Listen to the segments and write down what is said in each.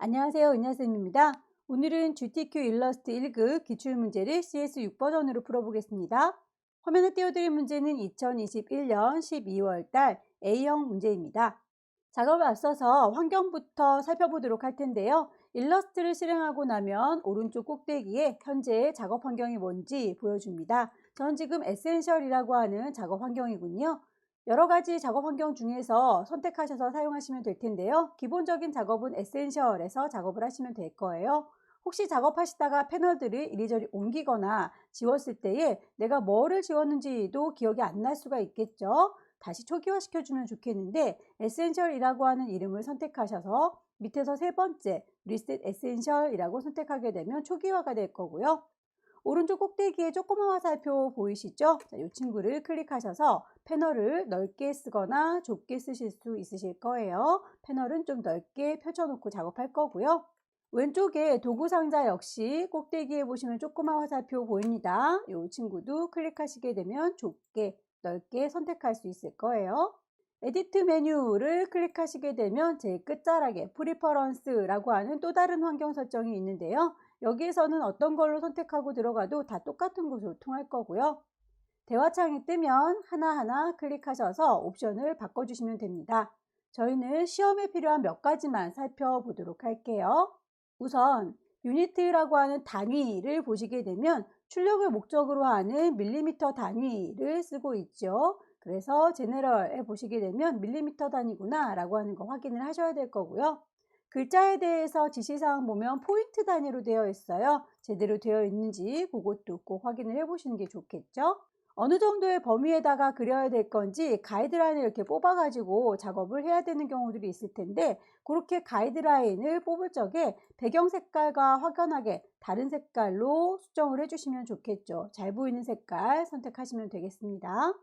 안녕하세요. 은하쌤입니다. 오늘은 GTQ 일러스트 1급 기출문제를 CS6 버전으로 풀어보겠습니다. 화면에 띄워드린 문제는 2021년 12월 달 A형 문제입니다. 작업에 앞서서 환경부터 살펴보도록 할 텐데요. 일러스트를 실행하고 나면 오른쪽 꼭대기에 현재의 작업 환경이 뭔지 보여줍니다. 전 지금 에센셜이라고 하는 작업 환경이군요. 여러 가지 작업 환경 중에서 선택하셔서 사용하시면 될 텐데요. 기본적인 작업은 에센셜에서 작업을 하시면 될 거예요. 혹시 작업하시다가 패널들을 이리저리 옮기거나 지웠을 때에 내가 뭐를 지웠는지도 기억이 안 날 수가 있겠죠. 다시 초기화 시켜주면 좋겠는데 에센셜이라고 하는 이름을 선택하셔서 밑에서 세 번째 리셋 에센셜이라고 선택하게 되면 초기화가 될 거고요. 오른쪽 꼭대기에 조그만 화살표 보이시죠? 이 친구를 클릭하셔서 패널을 넓게 쓰거나 좁게 쓰실 수 있으실 거예요. 패널은 좀 넓게 펼쳐놓고 작업할 거고요. 왼쪽에 도구 상자 역시 꼭대기에 보시면 조그만 화살표 보입니다. 이 친구도 클릭하시게 되면 좁게, 넓게 선택할 수 있을 거예요. 에디트 메뉴를 클릭하시게 되면 제일 끝자락에 프리퍼런스라고 하는 또 다른 환경 설정이 있는데요. 여기에서는 어떤 걸로 선택하고 들어가도 다 똑같은 곳으로 통할 거고요. 대화창이 뜨면 하나하나 클릭하셔서 옵션을 바꿔주시면 됩니다. 저희는 시험에 필요한 몇 가지만 살펴보도록 할게요. 우선 유니트라고 하는 단위를 보시게 되면 출력을 목적으로 하는 밀리미터 단위를 쓰고 있죠. 그래서 제너럴에 보시게 되면 밀리미터 단위구나 라고 하는 거 확인을 하셔야 될 거고요. 글자에 대해서 지시사항 보면 포인트 단위로 되어 있어요. 제대로 되어 있는지 그것도 꼭 확인을 해 보시는 게 좋겠죠. 어느 정도의 범위에다가 그려야 될 건지 가이드라인을 이렇게 뽑아 가지고 작업을 해야 되는 경우들이 있을 텐데, 그렇게 가이드라인을 뽑을 적에 배경 색깔과 확연하게 다른 색깔로 수정을 해 주시면 좋겠죠. 잘 보이는 색깔 선택하시면 되겠습니다.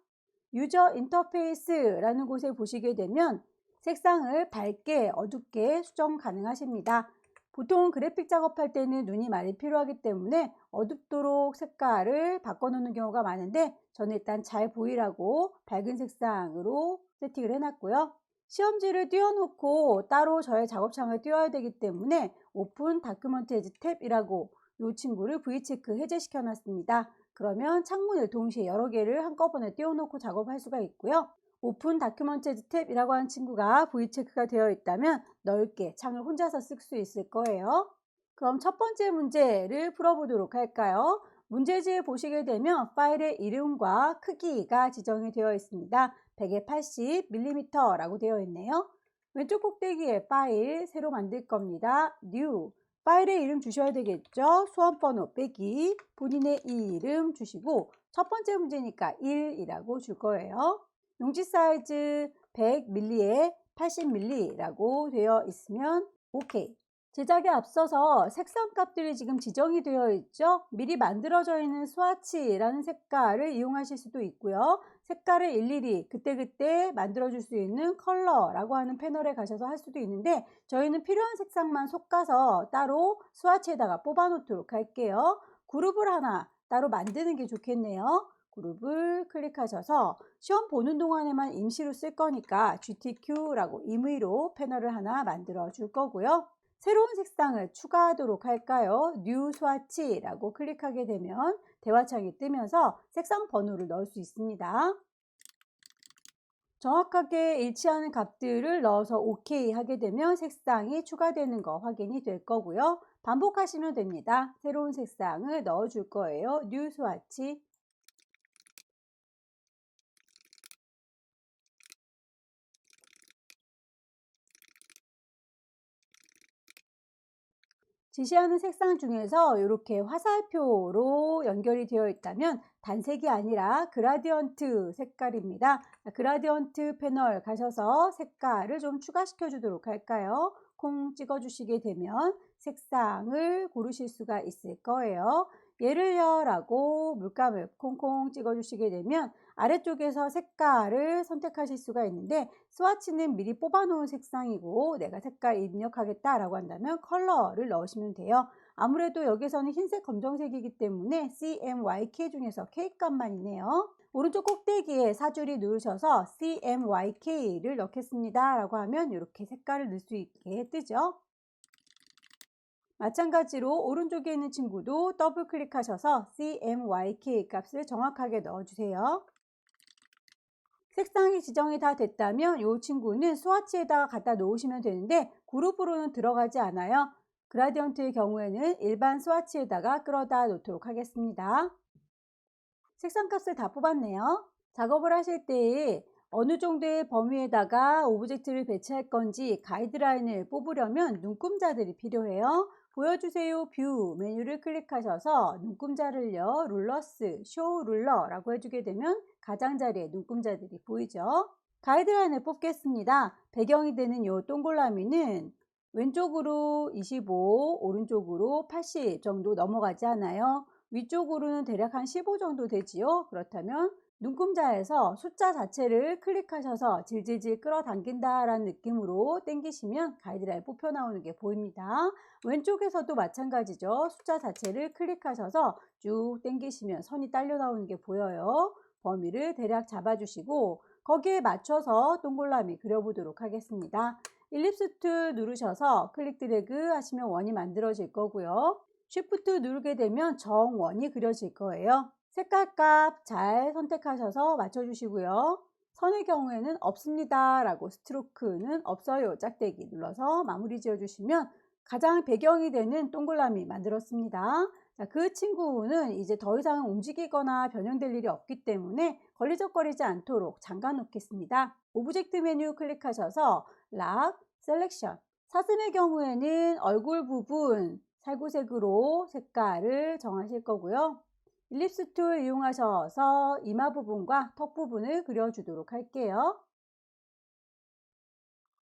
유저 인터페이스라는 곳에 보시게 되면 색상을 밝게 어둡게 수정 가능하십니다. 보통 그래픽 작업할 때는 눈이 많이 필요하기 때문에 어둡도록 색깔을 바꿔놓는 경우가 많은데, 저는 일단 잘 보이라고 밝은 색상으로 세팅을 해놨고요. 시험지를 띄워놓고 따로 저의 작업창을 띄워야 되기 때문에 오픈 다큐먼트 에지 탭이라고 이 친구를 V체크 해제시켜 놨습니다. 그러면 창문을 동시에 여러 개를 한꺼번에 띄워놓고 작업할 수가 있고요. 오픈 다큐먼트 에지 탭이라고 하는 친구가 V체크가 되어 있다면 넓게 창을 혼자서 쓸 수 있을 거예요. 그럼 첫 번째 문제를 풀어보도록 할까요? 문제지에 보시게 되면 파일의 이름과 크기가 지정이 되어 있습니다. 100에 80mm라고 되어 있네요. 왼쪽 꼭대기에 파일 새로 만들 겁니다. New. 파일의 이름 주셔야 되겠죠. 수험번호 빼기 본인의 이름 주시고, 첫 번째 문제니까 1이라고 줄 거예요. 용지 사이즈 100mm에 80mm라고 되어 있으면 OK. 제작에 앞서서 색상 값들이 지금 지정이 되어 있죠. 미리 만들어져 있는 스와치라는 색깔을 이용하실 수도 있고요. 색깔을 일일이 그때그때 만들어줄 수 있는 컬러라고 하는 패널에 가셔서 할 수도 있는데, 저희는 필요한 색상만 솎아서 따로 스와치에다가 뽑아 놓도록 할게요. 그룹을 하나 따로 만드는 게 좋겠네요. 그룹을 클릭하셔서 시험 보는 동안에만 임시로 쓸 거니까 GTQ라고 임의로 패널을 하나 만들어 줄 거고요. 새로운 색상을 추가하도록 할까요? New 스와치라고 클릭하게 되면 대화창이 뜨면서 색상 번호를 넣을 수 있습니다. 정확하게 일치하는 값들을 넣어서 OK 하게 되면 색상이 추가되는 거 확인이 될 거고요. 반복하시면 됩니다. 새로운 색상을 넣어 줄 거예요. New 스와치. 지시하는 색상 중에서 이렇게 화살표로 연결이 되어 있다면 단색이 아니라 그라디언트 색깔입니다. 그라디언트 패널 가셔서 색깔을 좀 추가시켜 주도록 할까요? 콩 찍어 주시게 되면 색상을 고르실 수가 있을 거예요. 예를요 라고 물감을 콩콩 찍어 주시게 되면 아래쪽에서 색깔을 선택하실 수가 있는데, 스와치는 미리 뽑아 놓은 색상이고 내가 색깔 입력하겠다 라고 한다면 컬러를 넣으시면 돼요. 아무래도 여기서는 흰색 검정색이기 때문에 CMYK 중에서 K 값만 있네요. 오른쪽 꼭대기에 사줄이 누르셔서 CMYK를 넣겠습니다 라고 하면 이렇게 색깔을 넣을 수 있게 뜨죠. 마찬가지로 오른쪽에 있는 친구도 더블 클릭하셔서 CMYK 값을 정확하게 넣어주세요. 색상이 지정이 다 됐다면 이 친구는 스와치에다가 갖다 놓으시면 되는데 그룹으로는 들어가지 않아요. 그라디언트의 경우에는 일반 스와치에다가 끌어다 놓도록 하겠습니다. 색상 값을 다 뽑았네요. 작업을 하실 때 어느 정도의 범위에다가 오브젝트를 배치할 건지 가이드라인을 뽑으려면 눈금자들이 필요해요. 보여주세요 뷰 메뉴를 클릭하셔서 눈금자를요 룰러스 쇼 룰러라고 해주게 되면 가장자리에 눈금자들이 보이죠. 가이드라인을 뽑겠습니다. 배경이 되는 이 동그라미는 왼쪽으로 25, 오른쪽으로 80 정도 넘어가지 않아요. 위쪽으로는 대략 한 15 정도 되지요. 그렇다면 눈금자에서 숫자 자체를 클릭하셔서 질질질 끌어당긴다 라는 느낌으로 당기시면 가이드라인 뽑혀 나오는 게 보입니다. 왼쪽에서도 마찬가지죠. 숫자 자체를 클릭하셔서 쭉 당기시면 선이 딸려 나오는 게 보여요. 범위를 대략 잡아주시고 거기에 맞춰서 동그라미 그려보도록 하겠습니다. 일립스 툴 누르셔서 클릭 드래그 하시면 원이 만들어질 거고요. 쉬프트 누르게 되면 정원이 그려질 거예요. 색깔 값 잘 선택하셔서 맞춰주시고요. 선의 경우에는 없습니다 라고 스트로크는 없어요 짝대기 눌러서 마무리 지어주시면 가장 배경이 되는 동그라미 만들었습니다. 자, 그 친구는 이제 더 이상 움직이거나 변형될 일이 없기 때문에 걸리적거리지 않도록 잠가 놓겠습니다. 오브젝트 메뉴 클릭하셔서 락, 셀렉션. 사슴의 경우에는 얼굴 부분 살구색으로 색깔을 정하실 거고요. 일립스 툴 이용하셔서 이마 부분과 턱 부분을 그려주도록 할게요.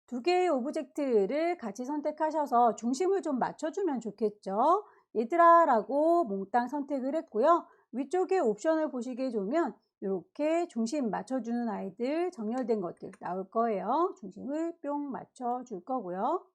두 개의 오브젝트를 같이 선택하셔서 중심을 좀 맞춰주면 좋겠죠. 얘들아 라고 몽땅 선택을 했고요. 위쪽에 옵션을 보시게 되면 이렇게 중심 맞춰주는 아이들 정렬된 것들 나올 거예요. 중심을 뿅 맞춰줄 거고요.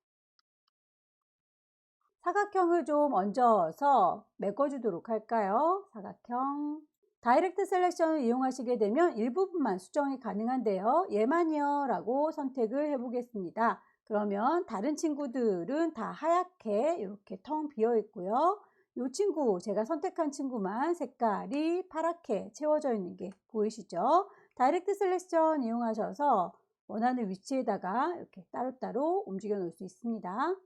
사각형을 좀 얹어서 메꿔주도록 할까요? 사각형. 다이렉트 셀렉션을 이용하시게 되면 일부분만 수정이 가능한데요. 얘만요 라고 선택을 해보겠습니다. 그러면 다른 친구들은 다 하얗게 이렇게 텅 비어 있고요. 이 친구, 제가 선택한 친구만 색깔이 파랗게 채워져 있는 게 보이시죠? 다이렉트 셀렉션 이용하셔서 원하는 위치에다가 이렇게 따로따로 움직여 놓을 수 있습니다.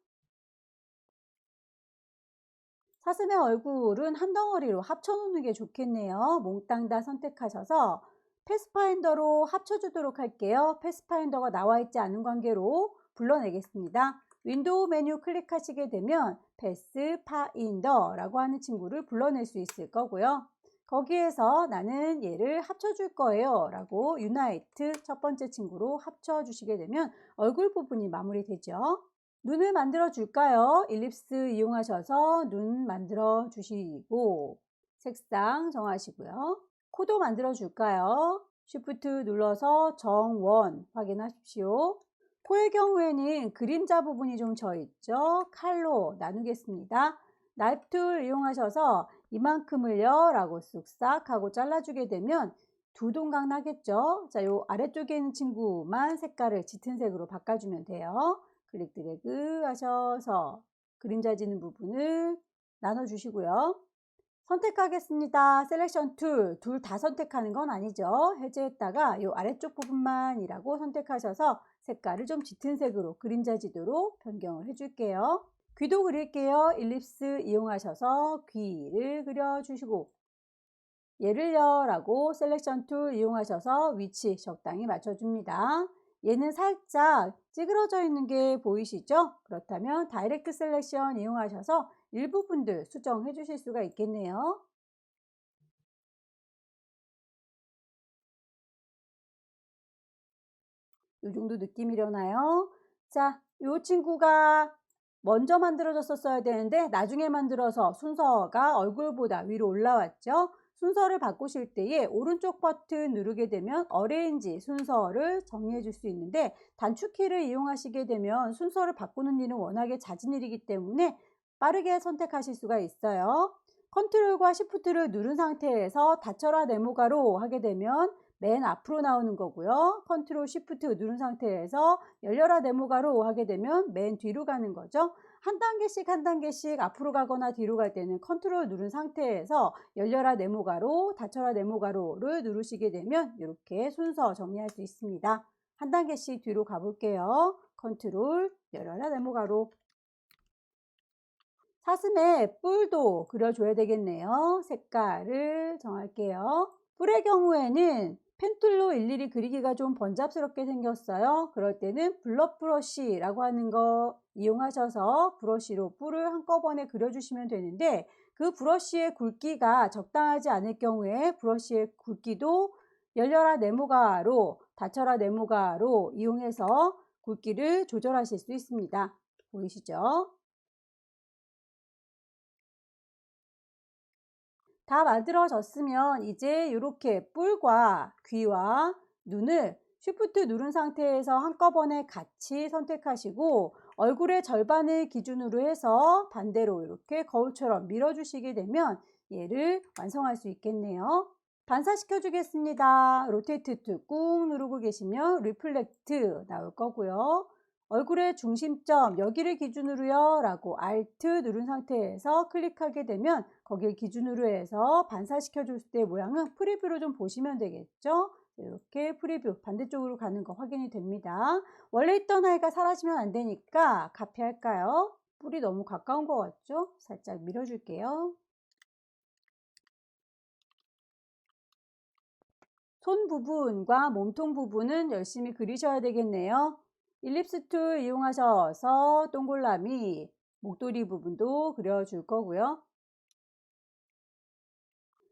사슴의 얼굴은 한 덩어리로 합쳐 놓는 게 좋겠네요. 몽땅 다 선택하셔서 패스파인더로 합쳐주도록 할게요. 패스파인더가 나와 있지 않은 관계로 불러내겠습니다. 윈도우 메뉴 클릭하시게 되면 패스파인더라고 하는 친구를 불러낼 수 있을 거고요. 거기에서 나는 얘를 합쳐줄 거예요 라고 유나이트 첫 번째 친구로 합쳐주시게 되면 얼굴 부분이 마무리되죠. 눈을 만들어 줄까요? 일립스 이용하셔서 눈 만들어 주시고 색상 정하시고요. 코도 만들어 줄까요? 쉬프트 눌러서 정원 확인하십시오. 코의 경우에는 그림자 부분이 좀 져 있죠. 칼로 나누겠습니다. 나이프 툴 이용하셔서 이만큼을요 라고 쓱싹 하고 잘라주게 되면 두 동강 나겠죠. 자, 요 아래쪽에 있는 친구만 색깔을 짙은 색으로 바꿔주면 돼요. 클릭 드래그 하셔서 그림자 지는 부분을 나눠주시고요. 선택하겠습니다. 셀렉션 툴, 둘 다 선택하는 건 아니죠. 해제했다가 이 아래쪽 부분만이라고 선택하셔서 색깔을 좀 짙은 색으로 그림자 지도록 변경을 해줄게요. 귀도 그릴게요. 일립스 이용하셔서 귀를 그려주시고 얘를요 라고 셀렉션 툴 이용하셔서 위치 적당히 맞춰줍니다. 얘는 살짝 찌그러져 있는 게 보이시죠? 그렇다면 다이렉트 셀렉션 이용하셔서 일부분들 수정해 주실 수가 있겠네요. 이 정도 느낌이려나요? 자, 이 친구가 먼저 만들어졌었어야 되는데 나중에 만들어서 순서가 얼굴보다 위로 올라왔죠. 순서를 바꾸실 때에 오른쪽 버튼 누르게 되면 어레인지 순서를 정리해 줄 수 있는데 단축키를 이용하시게 되면 순서를 바꾸는 일은 워낙에 잦은 일이기 때문에 빠르게 선택하실 수가 있어요. 컨트롤과 시프트를 누른 상태에서 닫혀라 네모가로 하게 되면 맨 앞으로 나오는 거고요. 컨트롤 쉬프트 누른 상태에서 열려라 네모가로 하게 되면 맨 뒤로 가는 거죠. 한 단계씩 한 단계씩 앞으로 가거나 뒤로 갈 때는 컨트롤 누른 상태에서 열려라 네모가로, 닫혀라 네모가로를 누르시게 되면 이렇게 순서 정리할 수 있습니다. 한 단계씩 뒤로 가볼게요. 컨트롤, 열려라 네모가로. 사슴의 뿔도 그려줘야 되겠네요. 색깔을 정할게요. 뿔의 경우에는 펜툴로 일일이 그리기가 좀 번잡스럽게 생겼어요. 그럴 때는 블럭 브러쉬라고 하는 거 이용하셔서 브러쉬로 뿔을 한꺼번에 그려주시면 되는데, 그 브러쉬의 굵기가 적당하지 않을 경우에 브러쉬의 굵기도 열려라 네모가로, 닫혀라 네모가로 이용해서 굵기를 조절하실 수 있습니다. 보이시죠? 다 만들어졌으면 이제 이렇게 뿔과 귀와 눈을 쉬프트 누른 상태에서 한꺼번에 같이 선택하시고, 얼굴의 절반을 기준으로 해서 반대로 이렇게 거울처럼 밀어주시게 되면 얘를 완성할 수 있겠네요. 반사시켜 주겠습니다. 로테이트 툴 꾹 누르고 계시면 리플렉트 나올 거고요. 얼굴의 중심점 여기를 기준으로요 라고 Alt 누른 상태에서 클릭하게 되면 거기를 기준으로 해서 반사시켜 줄 때 모양은 프리뷰로 좀 보시면 되겠죠. 이렇게 프리뷰 반대쪽으로 가는 거 확인이 됩니다. 원래 있던 아이가 사라지면 안 되니까 카피할까요? 뿔이 너무 가까운 것 같죠? 살짝 밀어줄게요. 손 부분과 몸통 부분은 열심히 그리셔야 되겠네요. 일립스 툴 이용하셔서 동글라미, 목도리 부분도 그려줄 거고요.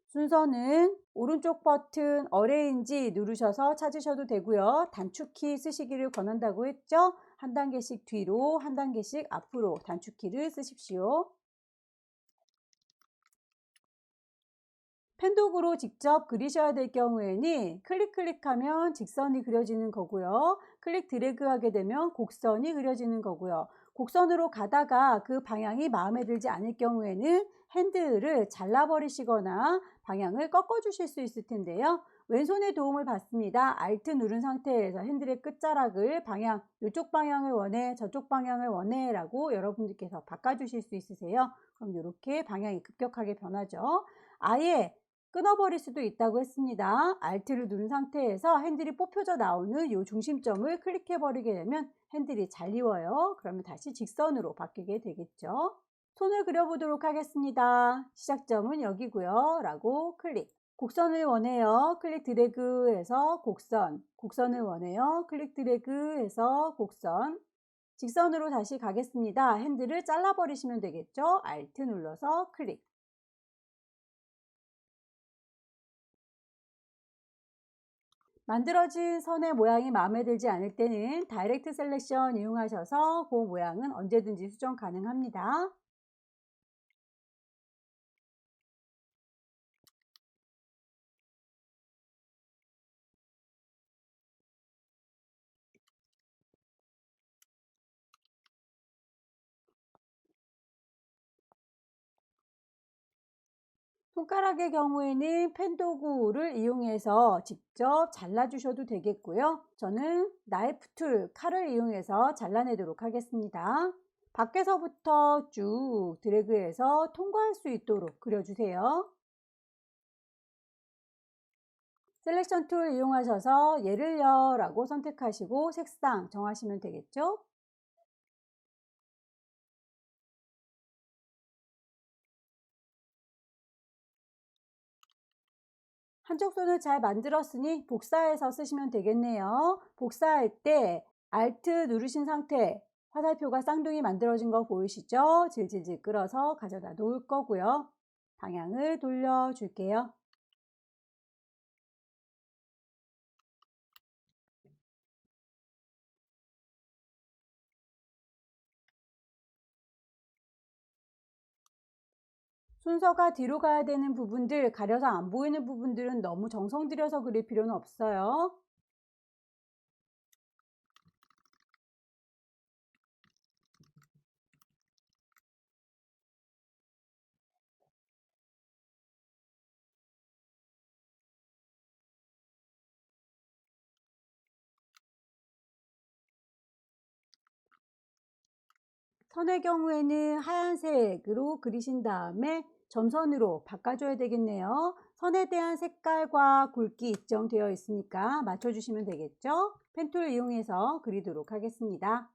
순서는 오른쪽 버튼 어레인지 누르셔서 찾으셔도 되고요. 단축키 쓰시기를 권한다고 했죠? 한 단계씩 뒤로, 한 단계씩 앞으로 단축키를 쓰십시오. 펜독으로 직접 그리셔야 될 경우에는 클릭하면 직선이 그려지는 거고요. 클릭 드래그 하게 되면 곡선이 그려지는 거고요. 곡선으로 가다가 그 방향이 마음에 들지 않을 경우에는 핸들을 잘라버리시거나 방향을 꺾어 주실 수 있을 텐데요. 왼손의 도움을 받습니다. Alt 누른 상태에서 핸들의 끝자락을 방향, 이쪽 방향을 원해, 저쪽 방향을 원해 라고 여러분들께서 바꿔주실 수 있으세요. 그럼 이렇게 방향이 급격하게 변하죠. 아예 끊어버릴 수도 있다고 했습니다. Alt를 누른 상태에서 핸들이 뽑혀져 나오는 이 중심점을 클릭해 버리게 되면 핸들이 잘리워요. 그러면 다시 직선으로 바뀌게 되겠죠. 손을 그려보도록 하겠습니다. 시작점은 여기고요. 라고 클릭. 곡선을 원해요. 클릭 드래그 해서 곡선. 곡선을 원해요. 클릭 드래그 해서 곡선. 직선으로 다시 가겠습니다. 핸들을 잘라버리시면 되겠죠. Alt 눌러서 클릭. 만들어진 선의 모양이 마음에 들지 않을 때는 다이렉트 셀렉션 이용하셔서 그 모양은 언제든지 수정 가능합니다. 손가락의 경우에는 펜 도구를 이용해서 직접 잘라주셔도 되겠고요. 저는 나이프 툴, 칼을 이용해서 잘라내도록 하겠습니다. 밖에서부터 쭉 드래그해서 통과할 수 있도록 그려주세요. 셀렉션 툴 이용하셔서 얘를요 라고 선택하시고 색상 정하시면 되겠죠. 한쪽 손을 잘 만들었으니 복사해서 쓰시면 되겠네요. 복사할 때 Alt 누르신 상태, 화살표가 쌍둥이 만들어진 거 보이시죠? 질질질 끌어서 가져다 놓을 거고요. 방향을 돌려줄게요. 순서가 뒤로 가야 되는 부분들, 가려서 안 보이는 부분들은 너무 정성 들여서 그릴 필요는 없어요. 선의 경우에는 하얀색으로 그리신 다음에 점선으로 바꿔줘야 되겠네요. 선에 대한 색깔과 굵기 일정되어 있으니까 맞춰주시면 되겠죠? 펜툴 이용해서 그리도록 하겠습니다.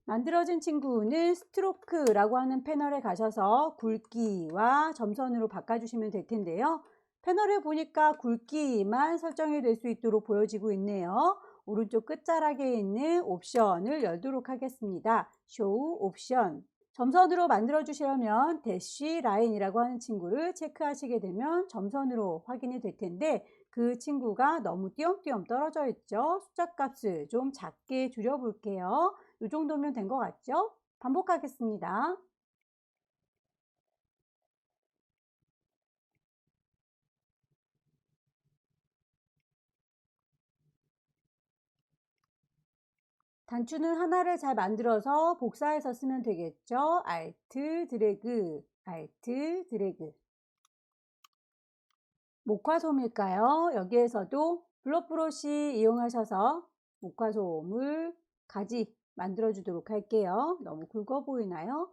만들어진 친구는 스트로크라고 하는 패널에 가셔서 굵기와 점선으로 바꿔주시면 될 텐데요. 패널을 보니까 굵기만 설정이 될 수 있도록 보여지고 있네요. 오른쪽 끝자락에 있는 옵션을 열도록 하겠습니다. Show 옵션. 점선으로 만들어 주시려면 대쉬 라인이라고 하는 친구를 체크하시게 되면 점선으로 확인이 될 텐데 그 친구가 너무 띄엄띄엄 떨어져 있죠. 숫자 값을 좀 작게 줄여 볼게요. 이 정도면 된 것 같죠? 반복하겠습니다. 단추는 하나를 잘 만들어서 복사해서 쓰면 되겠죠? Alt 드래그, Alt 드래그. 목화솜일까요? 여기에서도 블럭 브러쉬 이용하셔서 목화솜을 가지 만들어 주도록 할게요. 너무 굵어 보이나요?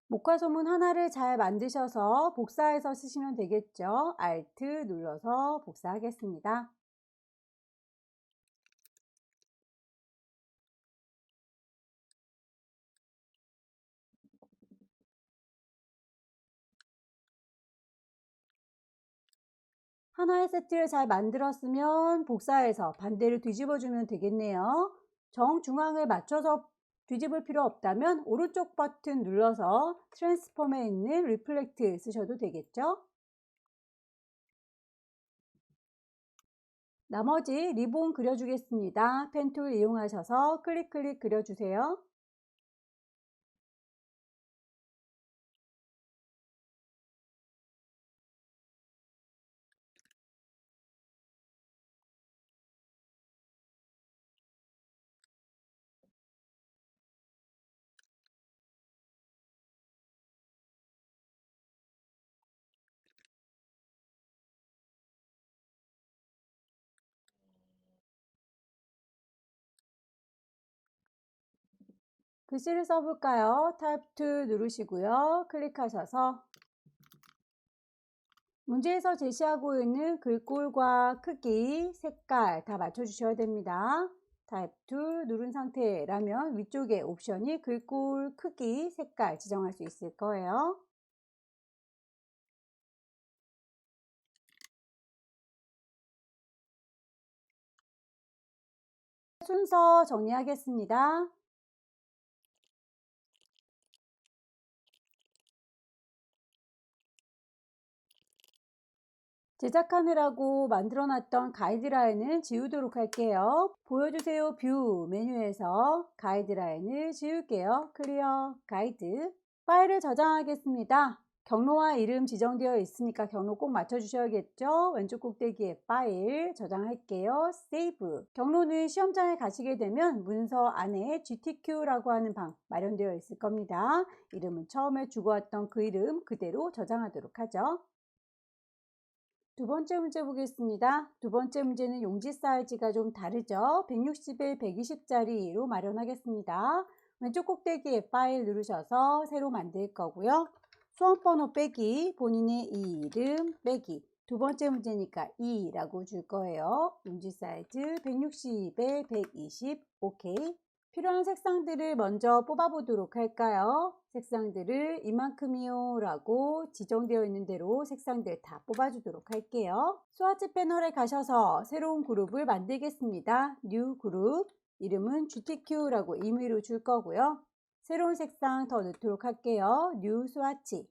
목화소문 하나를 잘 만드셔서 복사해서 쓰시면 되겠죠. Alt 눌러서 복사하겠습니다. 하나의 세트를 잘 만들었으면 복사해서 반대로 뒤집어 주면 되겠네요. 정중앙을 맞춰서 뒤집을 필요 없다면 오른쪽 버튼 눌러서 트랜스폼에 있는 리플렉트 쓰셔도 되겠죠. 나머지 리본 그려주겠습니다. 펜툴 이용하셔서 클릭 그려주세요. 글씨를 써볼까요? 타입 2 누르시고요. 클릭하셔서 문제에서 제시하고 있는 글꼴과 크기, 색깔 다 맞춰주셔야 됩니다. 타입 2 누른 상태라면 위쪽에 옵션이 글꼴, 크기, 색깔 지정할 수 있을 거예요. 순서 정리하겠습니다. 제작하느라고 만들어놨던 가이드라인은 지우도록 할게요. 보여주세요 뷰 메뉴에서 가이드라인을 지울게요. 클리어 가이드. 파일을 저장하겠습니다. 경로와 이름 지정되어 있으니까 경로 꼭 맞춰주셔야겠죠. 왼쪽 꼭대기에 파일 저장할게요. 세이브. 경로는 시험장에 가시게 되면 문서 안에 GTQ라고 하는 방 마련되어 있을 겁니다. 이름은 처음에 주고 왔던 그 이름 그대로 저장하도록 하죠. 두 번째 문제 보겠습니다. 두 번째 문제는 용지 사이즈가 좀 다르죠. 160에 120짜리로 마련하겠습니다. 왼쪽 꼭대기에 파일 누르셔서 새로 만들 거고요. 수험번호 빼기, 본인의 이름 빼기. 두 번째 문제니까 2라고 줄 거예요. 용지 사이즈 160에 120, 오케이. 필요한 색상들을 먼저 뽑아 보도록 할까요? 색상들을 이만큼이요 라고 지정되어 있는 대로 색상들 다 뽑아 주도록 할게요. 스와치 패널에 가셔서 새로운 그룹을 만들겠습니다. 뉴 그룹, 이름은 GTQ라고 임의로 줄 거고요. 새로운 색상 더 넣도록 할게요. 뉴 스와치.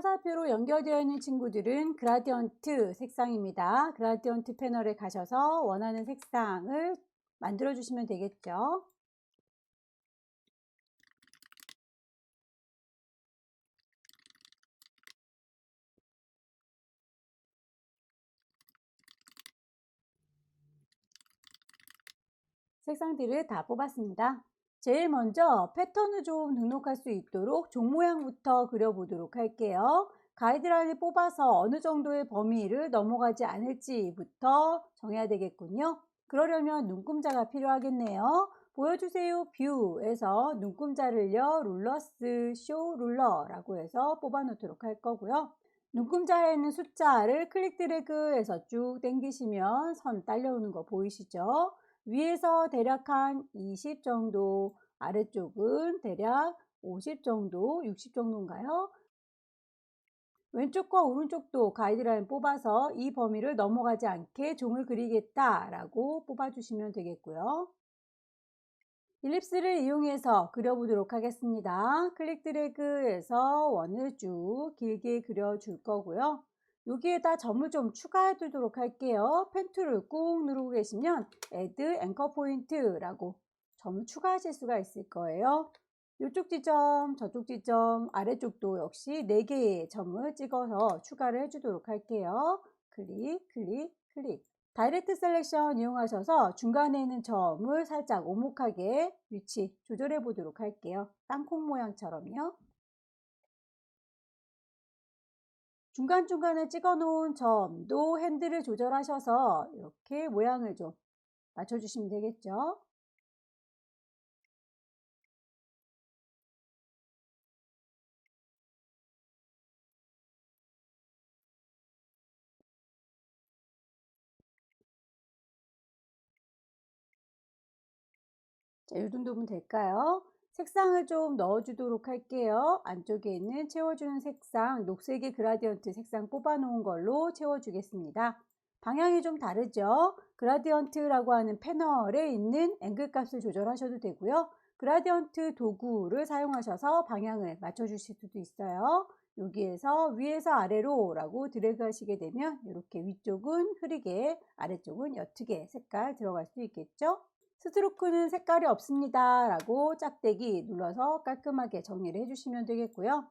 화살표로 연결되어 있는 친구들은 그라디언트 색상입니다. 그라디언트 패널에 가셔서 원하는 색상을 만들어 주시면 되겠죠. 색상들을 다 뽑았습니다. 제일 먼저 패턴을 좀 등록할 수 있도록 종 모양부터 그려보도록 할게요. 가이드라인을 뽑아서 어느 정도의 범위를 넘어가지 않을지부터 정해야 되겠군요. 그러려면 눈금자가 필요하겠네요. 보여주세요 뷰에서 눈금자를요 룰러스 쇼 룰러라고 해서 뽑아 놓도록 할 거고요. 눈금자에 있는 숫자를 클릭 드래그해서 쭉 당기시면 선 딸려오는 거 보이시죠? 위에서 대략 한 20 정도, 아래쪽은 대략 50 정도, 60 정도인가요? 왼쪽과 오른쪽도 가이드라인 뽑아서 이 범위를 넘어가지 않게 종을 그리겠다라고 뽑아주시면 되겠고요. 일립스를 이용해서 그려보도록 하겠습니다. 클릭 드래그해서 원을 쭉 길게 그려줄 거고요. 여기에다 점을 좀 추가해 두도록 할게요. 펜 툴을 꾹 누르고 계시면 Add Anchor Point라고 점을 추가하실 수가 있을 거예요. 이쪽 지점, 저쪽 지점, 아래쪽도 역시 4개의 점을 찍어서 추가를 해주도록 할게요. 클릭, 클릭, 클릭. 다이렉트 셀렉션 이용하셔서 중간에 있는 점을 살짝 오목하게 위치 조절해 보도록 할게요. 땅콩 모양처럼요. 중간중간에 찍어 놓은 점도 핸들을 조절하셔서 이렇게 모양을 좀 맞춰주시면 되겠죠. 자, 이 정도면 될까요? 색상을 좀 넣어주도록 할게요. 안쪽에 있는 채워주는 색상, 녹색의 그라디언트 색상 뽑아 놓은 걸로 채워주겠습니다. 방향이 좀 다르죠? 그라디언트라고 하는 패널에 있는 앵글 값을 조절하셔도 되고요. 그라디언트 도구를 사용하셔서 방향을 맞춰주실 수도 있어요. 여기에서 위에서 아래로 라고 드래그 하시게 되면 이렇게 위쪽은 흐리게 아래쪽은 옅게 색깔 들어갈 수 있겠죠? 스트로크는 색깔이 없습니다 라고 짝대기 눌러서 깔끔하게 정리를 해주시면 되겠고요.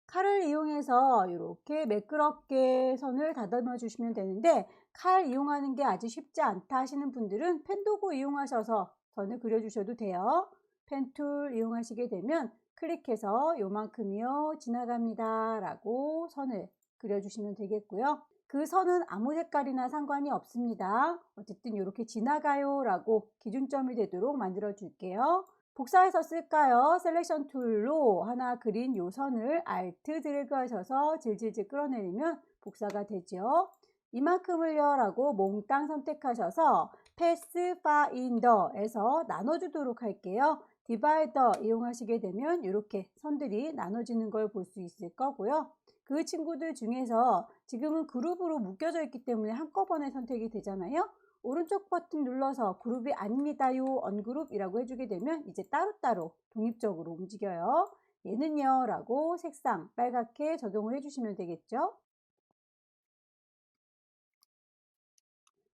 칼을 이용해서 이렇게 매끄럽게 선을 다듬어 주시면 되는데 칼 이용하는 게 아주 쉽지 않다 하시는 분들은 펜도구 이용하셔서 선을 그려 주셔도 돼요. 펜 툴 이용하시게 되면 클릭해서 요만큼이요 지나갑니다 라고 선을 그려 주시면 되겠고요. 그 선은 아무 색깔이나 상관이 없습니다. 어쨌든 이렇게 지나가요 라고 기준점이 되도록 만들어 줄게요. 복사해서 쓸까요? 셀렉션 툴로 하나 그린 요 선을 Alt 드래그 하셔서 질질질 끌어내리면 복사가 되죠. 이만큼을요 라고 몽땅 선택하셔서 Pathfinder에서 나눠주도록 할게요. 디바이더 이용하시게 되면 이렇게 선들이 나눠지는 걸 볼 수 있을 거고요. 그 친구들 중에서 지금은 그룹으로 묶여져 있기 때문에 한꺼번에 선택이 되잖아요. 오른쪽 버튼 눌러서 그룹이 아닙니다요 언그룹이라고 해주게 되면 이제 따로따로 독립적으로 움직여요. 얘는요 라고 색상 빨갛게 적용을 해주시면 되겠죠.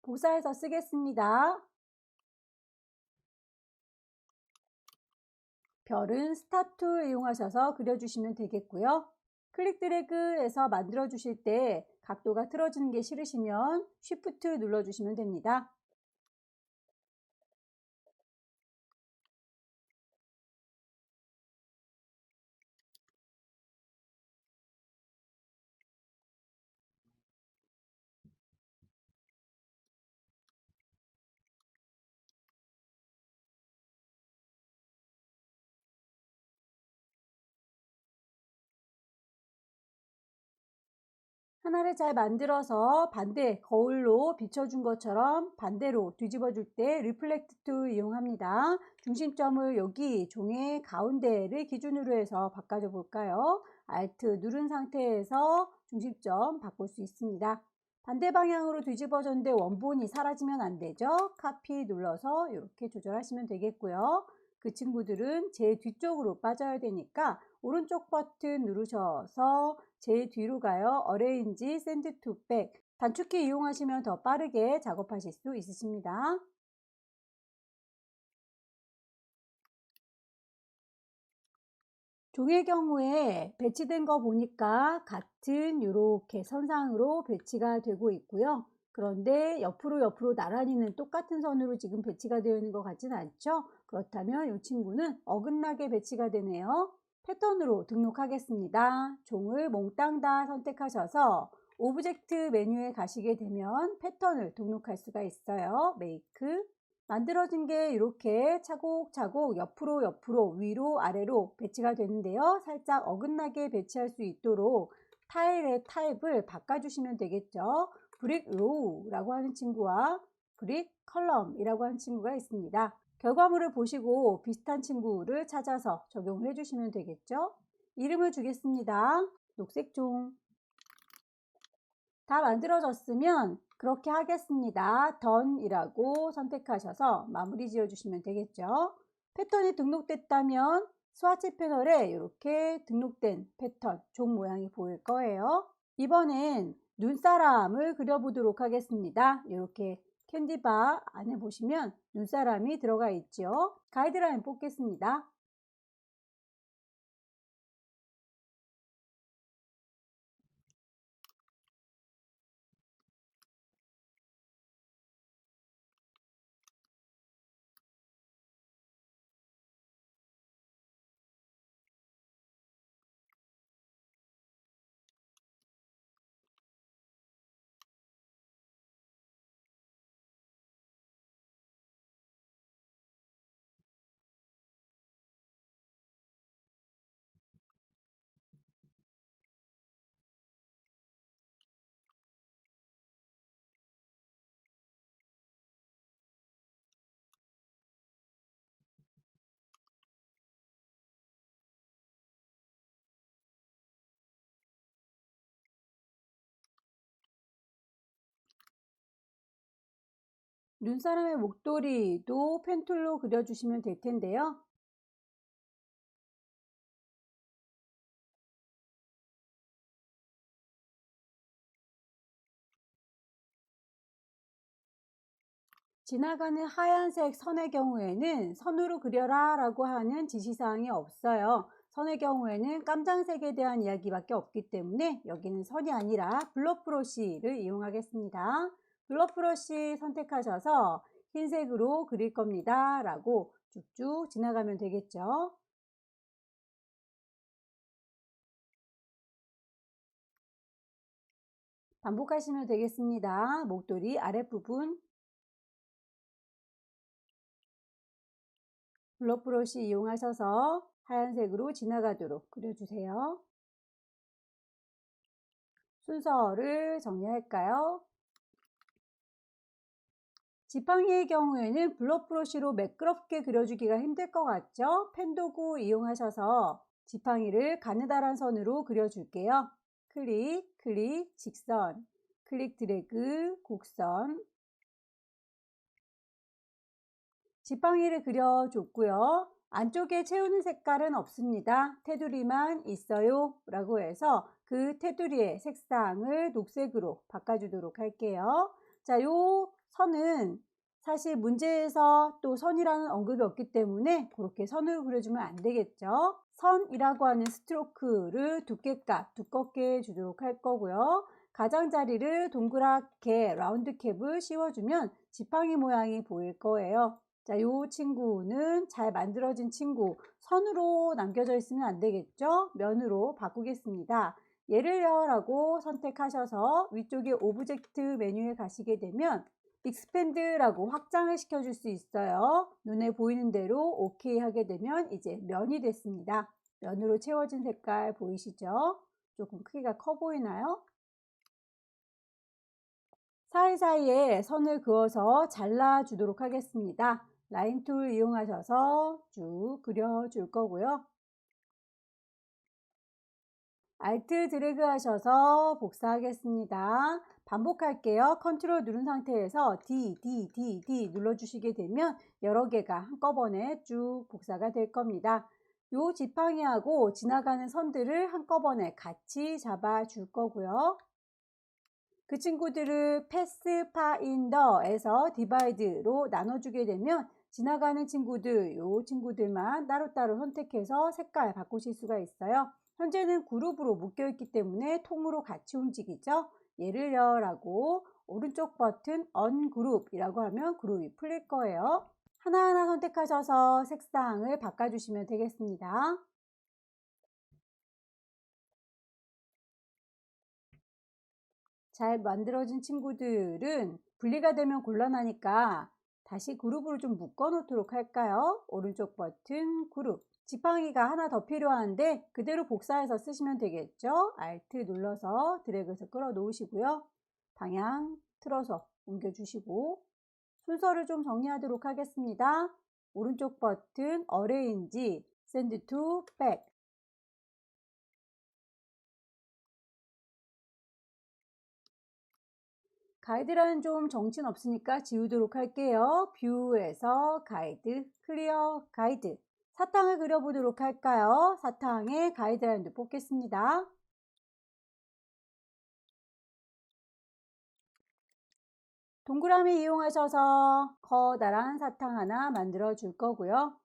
복사해서 쓰겠습니다. 별은 스타툴 이용하셔서 그려주시면 되겠고요. 클릭 드래그해서 만들어 주실 때 각도가 틀어지는 게 싫으시면 쉬프트 눌러 주시면 됩니다. 하나를 잘 만들어서 반대 거울로 비춰준 것처럼 반대로 뒤집어 줄 때 리플렉트 툴 이용합니다. 중심점을 여기 종의 가운데를 기준으로 해서 바꿔줘 볼까요? Alt 누른 상태에서 중심점 바꿀 수 있습니다. 반대 방향으로 뒤집어졌는데 원본이 사라지면 안 되죠. 카피 눌러서 이렇게 조절하시면 되겠고요. 그 친구들은 제일 뒤쪽으로 빠져야 되니까 오른쪽 버튼 누르셔서 제일 뒤로 가요. Arrange Send to Back. 단축키 이용하시면 더 빠르게 작업하실 수 있으십니다. 종의 경우에 배치된 거 보니까 같은 이렇게 선상으로 배치가 되고 있고요. 그런데 옆으로 나란히는 똑같은 선으로 지금 배치가 되어 있는 것 같지는 않죠? 그렇다면 이 친구는 어긋나게 배치가 되네요. 패턴으로 등록하겠습니다. 종을 몽땅 다 선택하셔서 오브젝트 메뉴에 가시게 되면 패턴을 등록할 수가 있어요. 메이크. 만들어진 게 이렇게 차곡차곡 옆으로 위로 아래로 배치가 되는데요. 살짝 어긋나게 배치할 수 있도록 타일의 타입을 바꿔주시면 되겠죠. 브릭 로우라고 하는 친구와 브릭 컬럼이라고 하는 친구가 있습니다. 결과물을 보시고 비슷한 친구를 찾아서 적용을 해주시면 되겠죠. 이름을 주겠습니다. 녹색종. 다 만들어졌으면 그렇게 하겠습니다. Done이라고 선택하셔서 마무리 지어주시면 되겠죠. 패턴이 등록됐다면 스와치 패널에 이렇게 등록된 패턴, 종 모양이 보일 거예요. 이번엔 눈사람을 그려보도록 하겠습니다. 이렇게 캔디바 안에 보시면 눈사람이 들어가 있죠. 가이드라인 뽑겠습니다. 눈사람의 목도리도 펜툴로 그려주시면 될 텐데요. 지나가는 하얀색 선의 경우에는 선으로 그려라 라고 하는 지시사항이 없어요. 선의 경우에는 깜장색에 대한 이야기밖에 없기 때문에 여기는 선이 아니라 블러 브러쉬를 이용하겠습니다. 블러 브러쉬 선택하셔서 흰색으로 그릴 겁니다 라고 쭉쭉 지나가면 되겠죠. 반복하시면 되겠습니다. 목도리 아랫부분 블러 브러쉬 이용하셔서 하얀색으로 지나가도록 그려주세요. 순서를 정리할까요? 지팡이의 경우에는 블러 브러쉬로 매끄럽게 그려주기가 힘들 것 같죠? 펜도구 이용하셔서 지팡이를 가느다란 선으로 그려줄게요. 클릭, 클릭, 직선, 클릭 드래그, 곡선. 지팡이를 그려줬고요. 안쪽에 채우는 색깔은 없습니다. 테두리만 있어요 라고 해서 그 테두리의 색상을 녹색으로 바꿔주도록 할게요. 자, 요 선은 사실 문제에서 또 선이라는 언급이 없기 때문에 그렇게 선으로 그려주면 안 되겠죠. 선이라고 하는 스트로크를 두껍게 주도록 할 거고요. 가장자리를 동그랗게 라운드 캡을 씌워주면 지팡이 모양이 보일 거예요. 자, 요 친구는 잘 만들어진 친구, 선으로 남겨져 있으면 안 되겠죠? 면으로 바꾸겠습니다. 얘를요 라고 선택하셔서 위쪽에 오브젝트 메뉴에 가시게 되면 익스펜드라고 확장을 시켜줄 수 있어요. 눈에 보이는 대로 OK 하게 되면 이제 면이 됐습니다. 면으로 채워진 색깔 보이시죠? 조금 크기가 커 보이나요? 사이사이에 선을 그어서 잘라주도록 하겠습니다. 라인 툴 이용하셔서 쭉 그려줄 거고요. 알트 드래그 하셔서 복사하겠습니다. 반복할게요. 컨트롤 누른 상태에서 D 눌러주시게 되면 여러 개가 한꺼번에 쭉 복사가 될 겁니다. 요 지팡이하고 지나가는 선들을 한꺼번에 같이 잡아 줄 거고요. 그 친구들을 패스파인더에서 디바이드로 나눠주게 되면 지나가는 친구들, 요 친구들만 따로따로 선택해서 색깔 바꾸실 수가 있어요. 현재는 그룹으로 묶여있기 때문에 통으로 같이 움직이죠. 예를요 라고 오른쪽 버튼 언그룹이라고 하면 그룹이 풀릴 거예요. 하나하나 선택하셔서 색상을 바꿔주시면 되겠습니다. 잘 만들어진 친구들은 분리가 되면 곤란하니까 다시 그룹으로 좀 묶어 놓도록 할까요? 오른쪽 버튼 그룹. 지팡이가 하나 더 필요한데 그대로 복사해서 쓰시면 되겠죠? Alt 눌러서 드래그해서 끌어 놓으시고요. 방향 틀어서 옮겨 주시고 순서를 좀 정리하도록 하겠습니다. 오른쪽 버튼 Arrange, Send to Back. 가이드라인 좀 정신없으니까 지우도록 할게요. 뷰에서 가이드, 클리어 가이드. 사탕을 그려보도록 할까요? 사탕의 가이드라인도 뽑겠습니다. 동그라미 이용하셔서 커다란 사탕 하나 만들어 줄 거고요.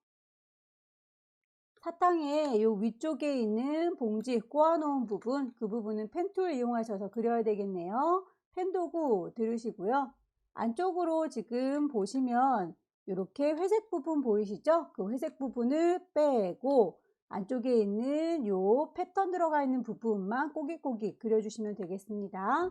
사탕의 요 위쪽에 있는 봉지 꼬아놓은 부분, 그 부분은 펜툴 이용하셔서 그려야 되겠네요. 펜도구 들으시고요. 안쪽으로 지금 보시면 이렇게 회색 부분 보이시죠? 그 회색 부분을 빼고 안쪽에 있는 요 패턴 들어가 있는 부분만 꼬깃꼬깃 그려주시면 되겠습니다.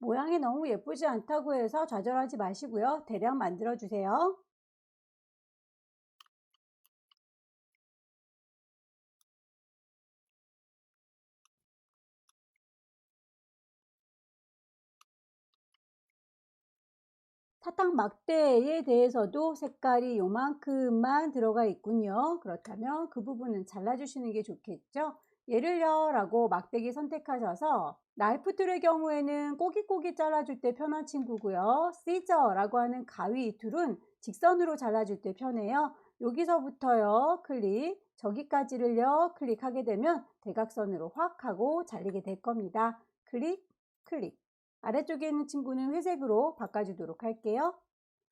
모양이 너무 예쁘지 않다고 해서 좌절하지 마시고요. 대략 만들어 주세요. 사탕 막대에 대해서도 색깔이 요만큼만 들어가 있군요. 그렇다면 그 부분은 잘라주시는 게 좋겠죠. 예를요 라고 막대기 선택하셔서 나이프 툴의 경우에는 꼬깃꼬깃 잘라줄 때 편한 친구고요. 시저라고 하는 가위 툴은 직선으로 잘라줄 때 편해요. 여기서부터요 클릭, 저기까지를요 클릭하게 되면 대각선으로 확 하고 잘리게 될 겁니다. 클릭, 클릭. 아래쪽에 있는 친구는 회색으로 바꿔주도록 할게요.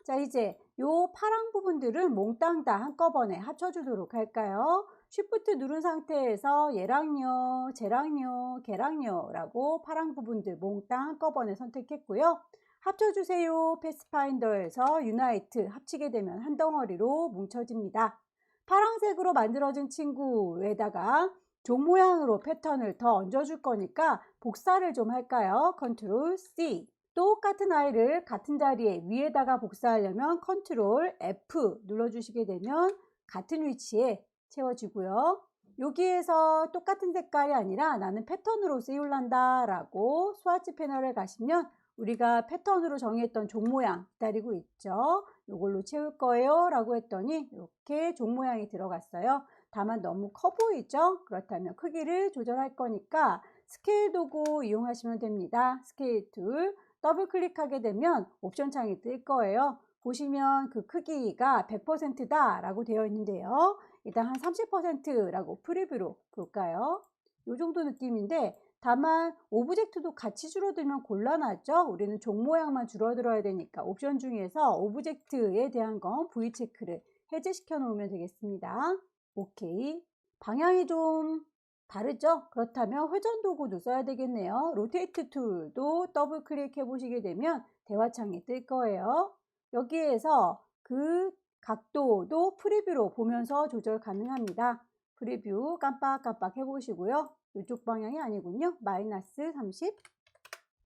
자, 이제 요 파란 부분들은 몽땅 다 한꺼번에 합쳐주도록 할까요? 쉬프트 누른 상태에서 얘랑요, 쟤랑요, 걔랑요 라고 파란 부분들 몽땅 한꺼번에 선택했고요. 합쳐주세요 패스파인더에서 유나이트 합치게 되면 한 덩어리로 뭉쳐집니다. 파란색으로 만들어진 친구에다가 종 모양으로 패턴을 더 얹어줄 거니까 복사를 좀 할까요? 컨트롤 C. 똑같은 아이를 같은 자리에 위에다가 복사하려면 컨트롤 F 눌러주시게 되면 같은 위치에 채워지고요. 여기에서 똑같은 색깔이 아니라 나는 패턴으로 쓰일란다 라고 스와치 패널에 가시면 우리가 패턴으로 정했던 종 모양 기다리고 있죠. 이걸로 채울 거예요 라고 했더니 이렇게 종 모양이 들어갔어요. 다만 너무 커 보이죠? 그렇다면 크기를 조절할 거니까 스케일 도구 이용하시면 됩니다. 스케일 툴 더블 클릭하게 되면 옵션 창이 뜰 거예요. 보시면 그 크기가 100%다 라고 되어 있는데요. 일단 한 30%라고 프리뷰로 볼까요? 이 정도 느낌인데 다만 오브젝트도 같이 줄어들면 곤란하죠. 우리는 종 모양만 줄어들어야 되니까 옵션 중에서 오브젝트에 대한 건 V 체크를 해제시켜 놓으면 되겠습니다. 오케이. 방향이 좀 다르죠? 그렇다면 회전 도구도 써야 되겠네요. 로테이트 툴도 더블 클릭해 보시게 되면 대화창이 뜰 거예요. 여기에서 그 각도도 프리뷰로 보면서 조절 가능합니다. 프리뷰 깜빡깜빡 해보시고요. 이쪽 방향이 아니군요. 마이너스 30.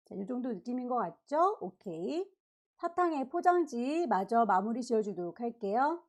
자, 이 정도 느낌인 것 같죠? 오케이. 사탕의 포장지 마저 마무리 지어주도록 할게요.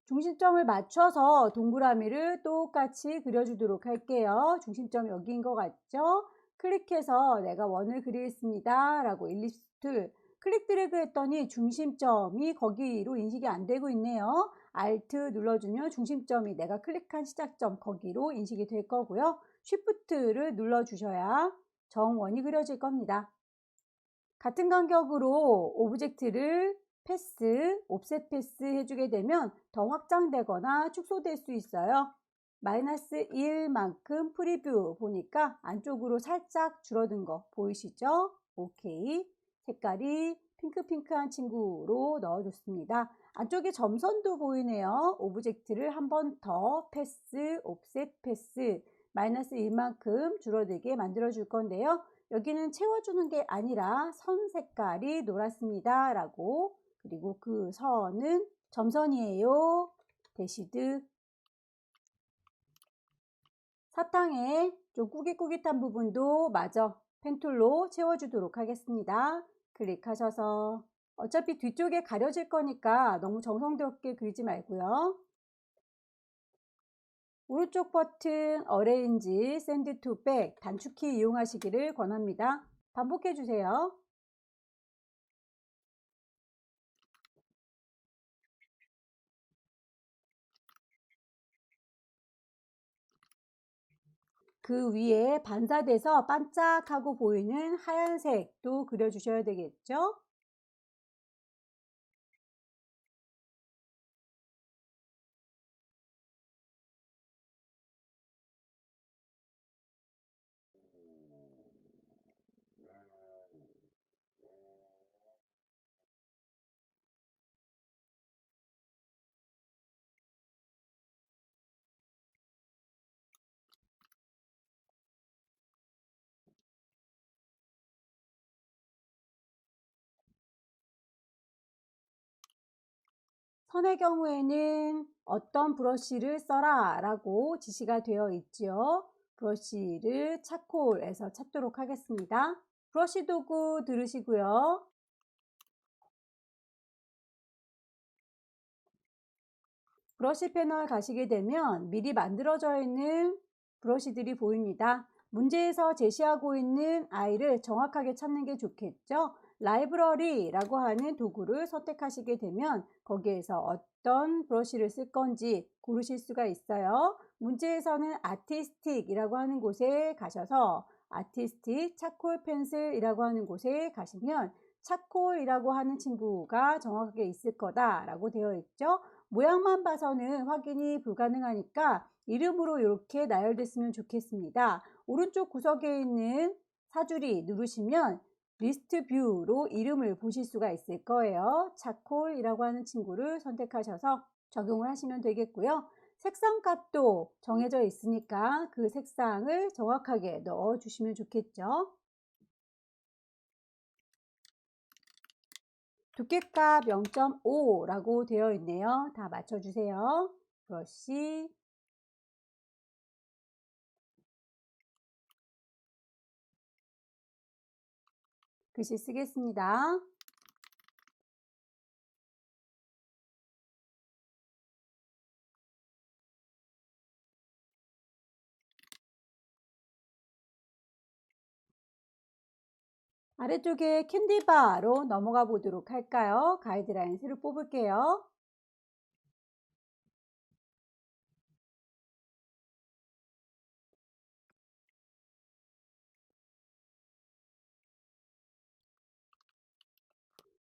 중심점을 맞춰서 동그라미를 똑같이 그려주도록 할게요. 중심점 여기인 것 같죠? 클릭해서 내가 원을 그리겠습니다 라고 일리프스 툴 클릭 드래그 했더니 중심점이 거기로 인식이 안 되고 있네요. Alt 눌러주면 중심점이 내가 클릭한 시작점 거기로 인식이 될 거고요. Shift를 눌러주셔야 정원이 그려질 겁니다. 같은 간격으로 오브젝트를 패스, 옵셋 패스 해주게 되면 더 확장되거나 축소될 수 있어요. 마이너스 1만큼 프리뷰 보니까 안쪽으로 살짝 줄어든 거 보이시죠? 오케이. 색깔이 핑크핑크한 친구로 넣어줬습니다. 안쪽에 점선도 보이네요. 오브젝트를 한 번 더 패스, 옵셋 패스, 마이너스 1만큼 줄어들게 만들어 줄 건데요. 여기는 채워주는 게 아니라 선 색깔이 노랗습니다 라고, 그리고 그 선은 점선이에요. 대시드. 사탕에 좀 꾸깃꾸깃한 부분도 마저 펜툴로 채워주도록 하겠습니다. 클릭하셔서 어차피 뒤쪽에 가려질 거니까 너무 정성스럽게 그리지 말고요. 오른쪽 버튼 어레인지 샌드 투 백 단축키 이용하시기를 권합니다. 반복해 주세요. 그 위에 반사돼서 반짝하고 보이는 하얀색도 그려주셔야 되겠죠? 선의 경우에는 어떤 브러쉬를 써라 라고 지시가 되어 있지요. 브러쉬를 차콜에서 찾도록 하겠습니다. 브러쉬 도구 들으시고요. 브러쉬 패널 가시게 되면 미리 만들어져 있는 브러쉬들이 보입니다. 문제에서 제시하고 있는 아이를 정확하게 찾는 게 좋겠죠. 라이브러리라고 하는 도구를 선택하시게 되면 거기에서 어떤 브러쉬를 쓸 건지 고르실 수가 있어요. 문제에서는 아티스틱이라고 하는 곳에 가셔서 아티스틱 차콜 펜슬이라고 하는 곳에 가시면 차콜이라고 하는 친구가 정확하게 있을 거다라고 되어 있죠. 모양만 봐서는 확인이 불가능하니까 이름으로 이렇게 나열됐으면 좋겠습니다. 오른쪽 구석에 있는 사주리 누르시면 리스트 뷰로 이름을 보실 수가 있을 거예요. 차콜이라고 하는 친구를 선택하셔서 적용을 하시면 되겠고요. 색상 값도 정해져 있으니까 그 색상을 정확하게 넣어 주시면 좋겠죠. 두께값 0.5라고 되어 있네요. 다 맞춰주세요. 브러쉬, 글씨 쓰겠습니다. 아래쪽에 캔디바로 넘어가 보도록 할까요? 가이드라인 새로 뽑을게요.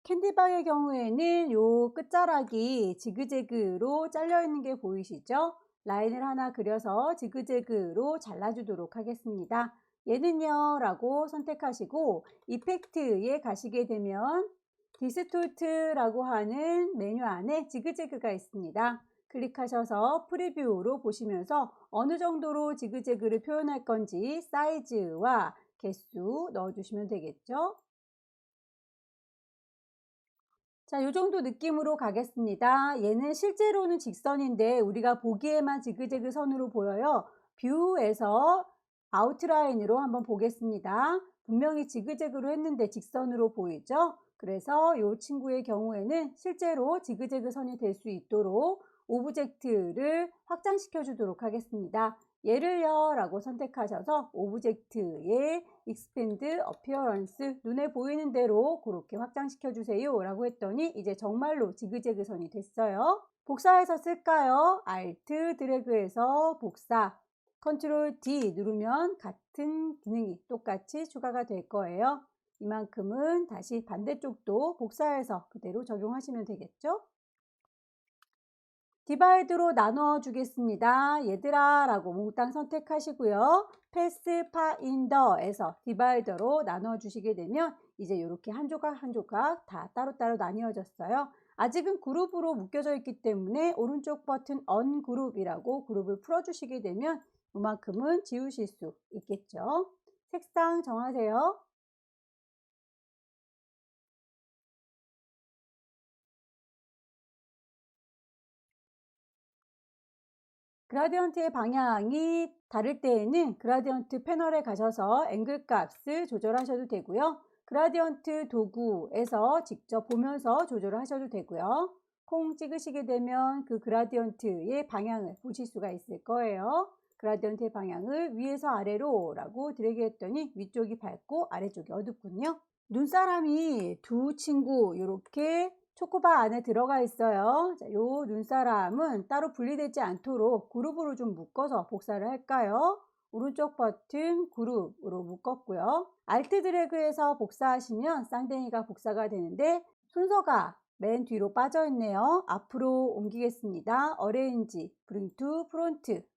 캔디바의 경우에는 요 끝자락이 지그재그로 잘려 있는 게 보이시죠? 라인을 하나 그려서 지그재그로 잘라주도록 하겠습니다. 얘는요 라고 선택하시고 이펙트에 가시게 되면 디스톨트라고 하는 메뉴 안에 지그재그가 있습니다. 클릭하셔서 프리뷰로 보시면서 어느 정도로 지그재그를 표현할 건지 사이즈와 개수 넣어주시면 되겠죠. 자, 요 정도 느낌으로 가겠습니다. 얘는 실제로는 직선인데 우리가 보기에만 지그재그 선으로 보여요. 뷰에서 아웃라인으로 한번 보겠습니다. 분명히 지그재그로 했는데 직선으로 보이죠? 그래서 이 친구의 경우에는 실제로 지그재그 선이 될 수 있도록 오브젝트를 확장시켜 주도록 하겠습니다. 얘를요 라고 선택하셔서 오브젝트의 expand appearance, 눈에 보이는 대로 그렇게 확장시켜 주세요 라고 했더니 이제 정말로 지그재그 선이 됐어요. 복사해서 쓸까요? Alt 드래그해서 복사, Ctrl D 누르면 같은 기능이 똑같이 추가가 될 거예요. 이만큼은 다시 반대쪽도 복사해서 그대로 적용하시면 되겠죠? 디바이드로 나눠 주겠습니다. 얘들아 라고 몽땅 선택하시고요. 패스파인더에서 디바이더로 나눠 주시게 되면 이제 이렇게 한 조각 한 조각 다 따로따로 나뉘어졌어요. 아직은 그룹으로 묶여져 있기 때문에 오른쪽 버튼 언그룹이라고 그룹을 풀어주시게 되면 이만큼은 지우실 수 있겠죠. 색상 정하세요. 그라디언트의 방향이 다를 때에는 그라디언트 패널에 가셔서 앵글 값을 조절하셔도 되고요. 그라디언트 도구에서 직접 보면서 조절을 하셔도 되고요. 콩 찍으시게 되면 그 그라디언트의 방향을 보실 수가 있을 거예요. 그라디언트의 방향을 위에서 아래로 라고 드래그 했더니 위쪽이 밝고 아래쪽이 어둡군요. 눈사람이 두 친구 이렇게 초코바 안에 들어가 있어요. 자, 요 눈사람은 따로 분리되지 않도록 그룹으로 좀 묶어서 복사를 할까요? 오른쪽 버튼 그룹으로 묶었고요. Alt 드래그해서 복사하시면 쌍둥이가 복사가 되는데 순서가 맨 뒤로 빠져 있네요. 앞으로 옮기겠습니다. Arrange, Bring to Front.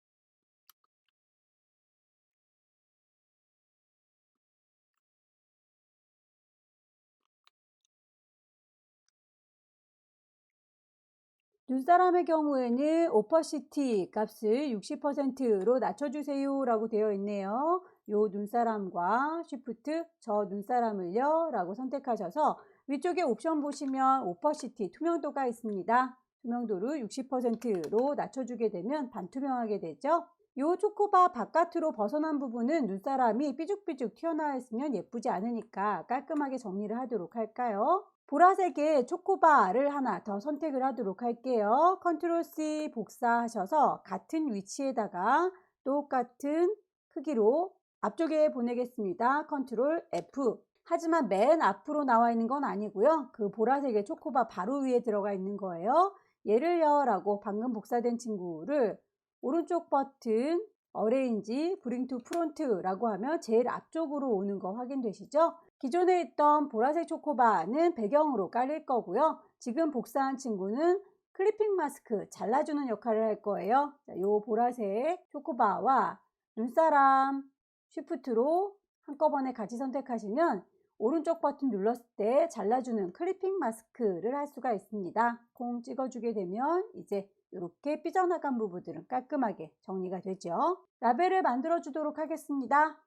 눈사람의 경우에는 오퍼시티 값을 60%로 낮춰주세요 라고 되어 있네요. 요 눈사람과 쉬프트 저 눈사람을요 라고 선택하셔서 위쪽에 옵션 보시면 오퍼시티 투명도가 있습니다. 투명도를 60%로 낮춰주게 되면 반투명하게 되죠. 요 초코바 바깥으로 벗어난 부분은 눈사람이 삐죽삐죽 튀어나와 있으면 예쁘지 않으니까 깔끔하게 정리를 하도록 할까요? 보라색의 초코바를 하나 더 선택을 하도록 할게요. 컨트롤 C 복사하셔서 같은 위치에다가 똑같은 크기로 앞쪽에 보내겠습니다. 컨트롤 F. 하지만 맨 앞으로 나와 있는 건 아니고요. 그 보라색의 초코바 바로 위에 들어가 있는 거예요. 얘를요 라고 방금 복사된 친구를 오른쪽 버튼 어레인지 브링 투 프론트라고 하면 제일 앞쪽으로 오는 거 확인되시죠? 기존에 있던 보라색 초코바는 배경으로 깔릴 거고요. 지금 복사한 친구는 클리핑 마스크 잘라주는 역할을 할 거예요. 자, 요 보라색 초코바와 눈사람 쉬프트로 한꺼번에 같이 선택하시면 오른쪽 버튼 눌렀을 때 잘라주는 클리핑 마스크를 할 수가 있습니다. 콩 찍어주게 되면 이제 이렇게 삐져나간 부분들은 깔끔하게 정리가 되죠. 라벨을 만들어 주도록 하겠습니다.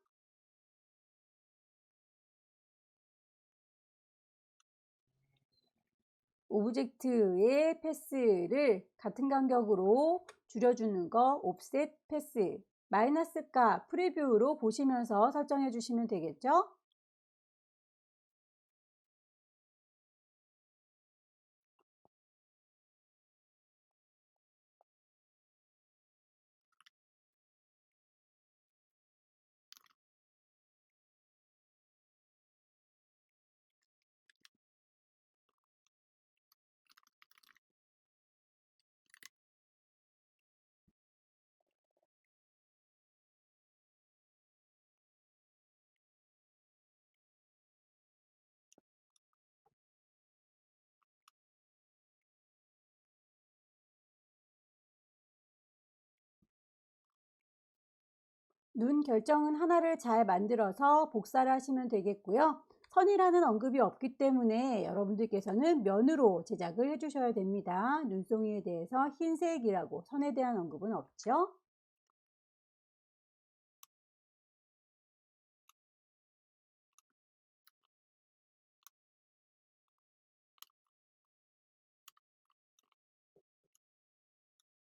오브젝트의 패스를 같은 간격으로 줄여주는 거 옵셋 패스, 마이너스 값 프리뷰로 보시면서 설정해 주시면 되겠죠. 눈 결정은 하나를 잘 만들어서 복사를 하시면 되겠고요. 선이라는 언급이 없기 때문에 여러분들께서는 면으로 제작을 해주셔야 됩니다. 눈송이에 대해서 흰색이라고 선에 대한 언급은 없죠.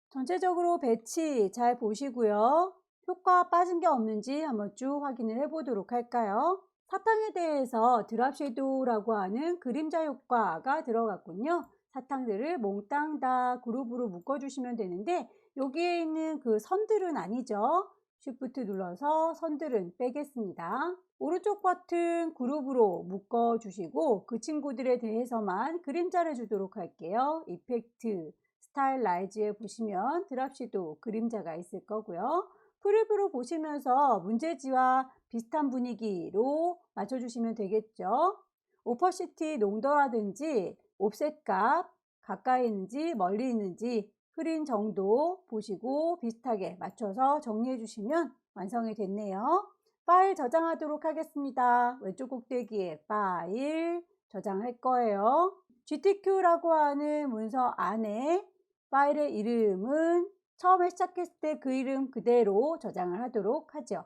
전체적으로 배치 잘 보시고요. 효과 빠진 게 없는지 한번 쭉 확인을 해 보도록 할까요? 사탕에 대해서 드랍 섀도우라고 하는 그림자 효과가 들어갔군요. 사탕들을 몽땅 다 그룹으로 묶어주시면 되는데 여기에 있는 그 선들은 아니죠. 쉬프트 눌러서 선들은 빼겠습니다. 오른쪽 버튼 그룹으로 묶어주시고 그 친구들에 대해서만 그림자를 주도록 할게요. 이펙트, 스타일라이즈에 보시면 드랍 섀도우 그림자가 있을 거고요. 프리뷰로 보시면서 문제지와 비슷한 분위기로 맞춰주시면 되겠죠. 오퍼시티 농도라든지 옵셋 값, 가까이 있는지 멀리 있는지 흐린 정도 보시고 비슷하게 맞춰서 정리해 주시면 완성이 됐네요. 파일 저장하도록 하겠습니다. 왼쪽 꼭대기에 파일 저장할 거예요. GTQ라고 하는 문서 안에 파일의 이름은 처음에 시작했을 때 그 이름 그대로 저장을 하도록 하죠.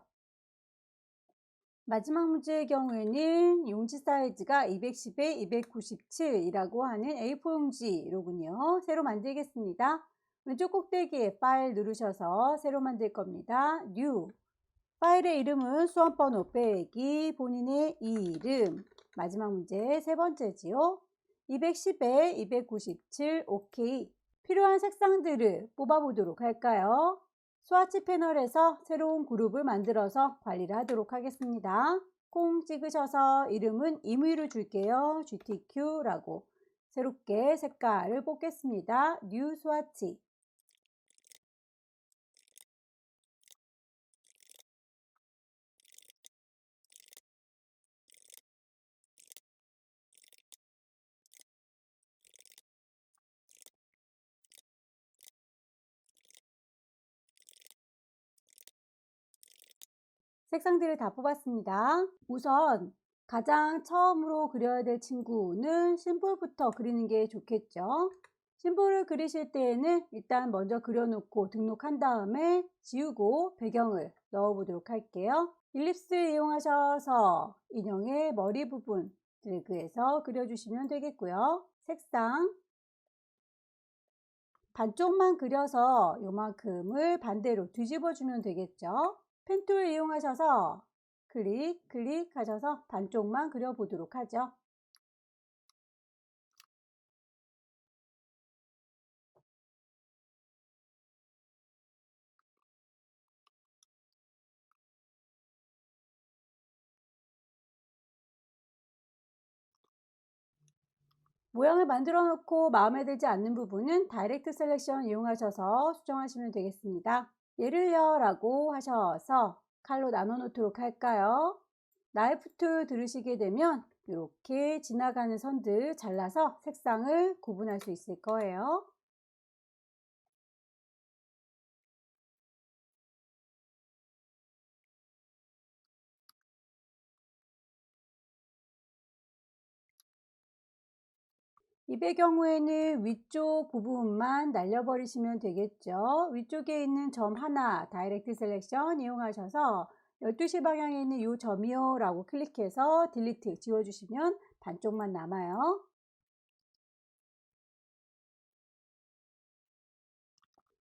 마지막 문제의 경우에는 용지 사이즈가 210에 297이라고 하는 A4 용지로군요. 새로 만들겠습니다. 왼쪽 꼭대기에 파일 누르셔서 새로 만들 겁니다. New. 파일의 이름은 수험번호 빼기 본인의 이름. 마지막 문제 세 번째지요. 210에 297 OK. 필요한 색상들을 뽑아보도록 할까요? 스와치 패널에서 새로운 그룹을 만들어서 관리를 하도록 하겠습니다. 콩 찍으셔서 이름은 임의로 줄게요. GTQ라고. 새롭게 색깔을 뽑겠습니다. 뉴 스와치. 색상들을 다 뽑았습니다. 우선 가장 처음으로 그려야 될 친구는 심볼부터 그리는 게 좋겠죠. 심볼을 그리실 때에는 일단 먼저 그려놓고 등록한 다음에 지우고 배경을 넣어 보도록 할게요. 일립스 이용하셔서 인형의 머리 부분 드래그해서 그려주시면 되겠고요. 색상 반쪽만 그려서 요만큼을 반대로 뒤집어 주면 되겠죠. 펜툴 이용하셔서 클릭 하셔서 반쪽만 그려보도록 하죠. 모양을 만들어 놓고 마음에 들지 않는 부분은 다이렉트 셀렉션 이용하셔서 수정하시면 되겠습니다. 얘를요 라고 하셔서 칼로 나눠 놓도록 할까요? 나이프 툴 들으시게 되면 이렇게 지나가는 선들 잘라서 색상을 구분할 수 있을 거예요. 입의 경우에는 위쪽 부분만 날려버리시면 되겠죠. 위쪽에 있는 점 하나 다이렉트 셀렉션 이용하셔서 12시 방향에 있는 이 점이요 라고 클릭해서 딜리트 지워주시면 반쪽만 남아요.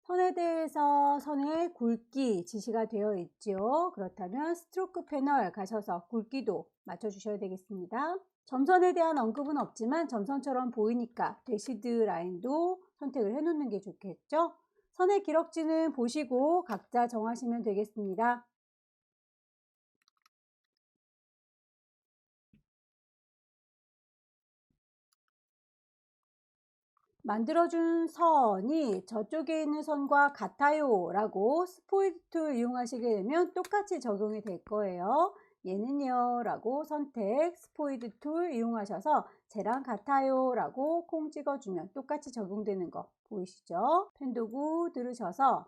선에 대해서 선의 굵기 지시가 되어 있죠. 그렇다면 스트로크 패널 가셔서 굵기도 맞춰주셔야 되겠습니다. 점선에 대한 언급은 없지만 점선처럼 보이니까 대시드 라인도 선택을 해 놓는 게 좋겠죠. 선의 기럭지는 보시고 각자 정하시면 되겠습니다. 만들어준 선이 저쪽에 있는 선과 같아요 라고 스포이드 툴 이용하시게 되면 똑같이 적용이 될 거예요. 얘는요 라고 선택 스포이드 툴 이용하셔서 쟤랑 같아요 라고 콩 찍어주면 똑같이 적용되는 거 보이시죠? 펜 도구 들으셔서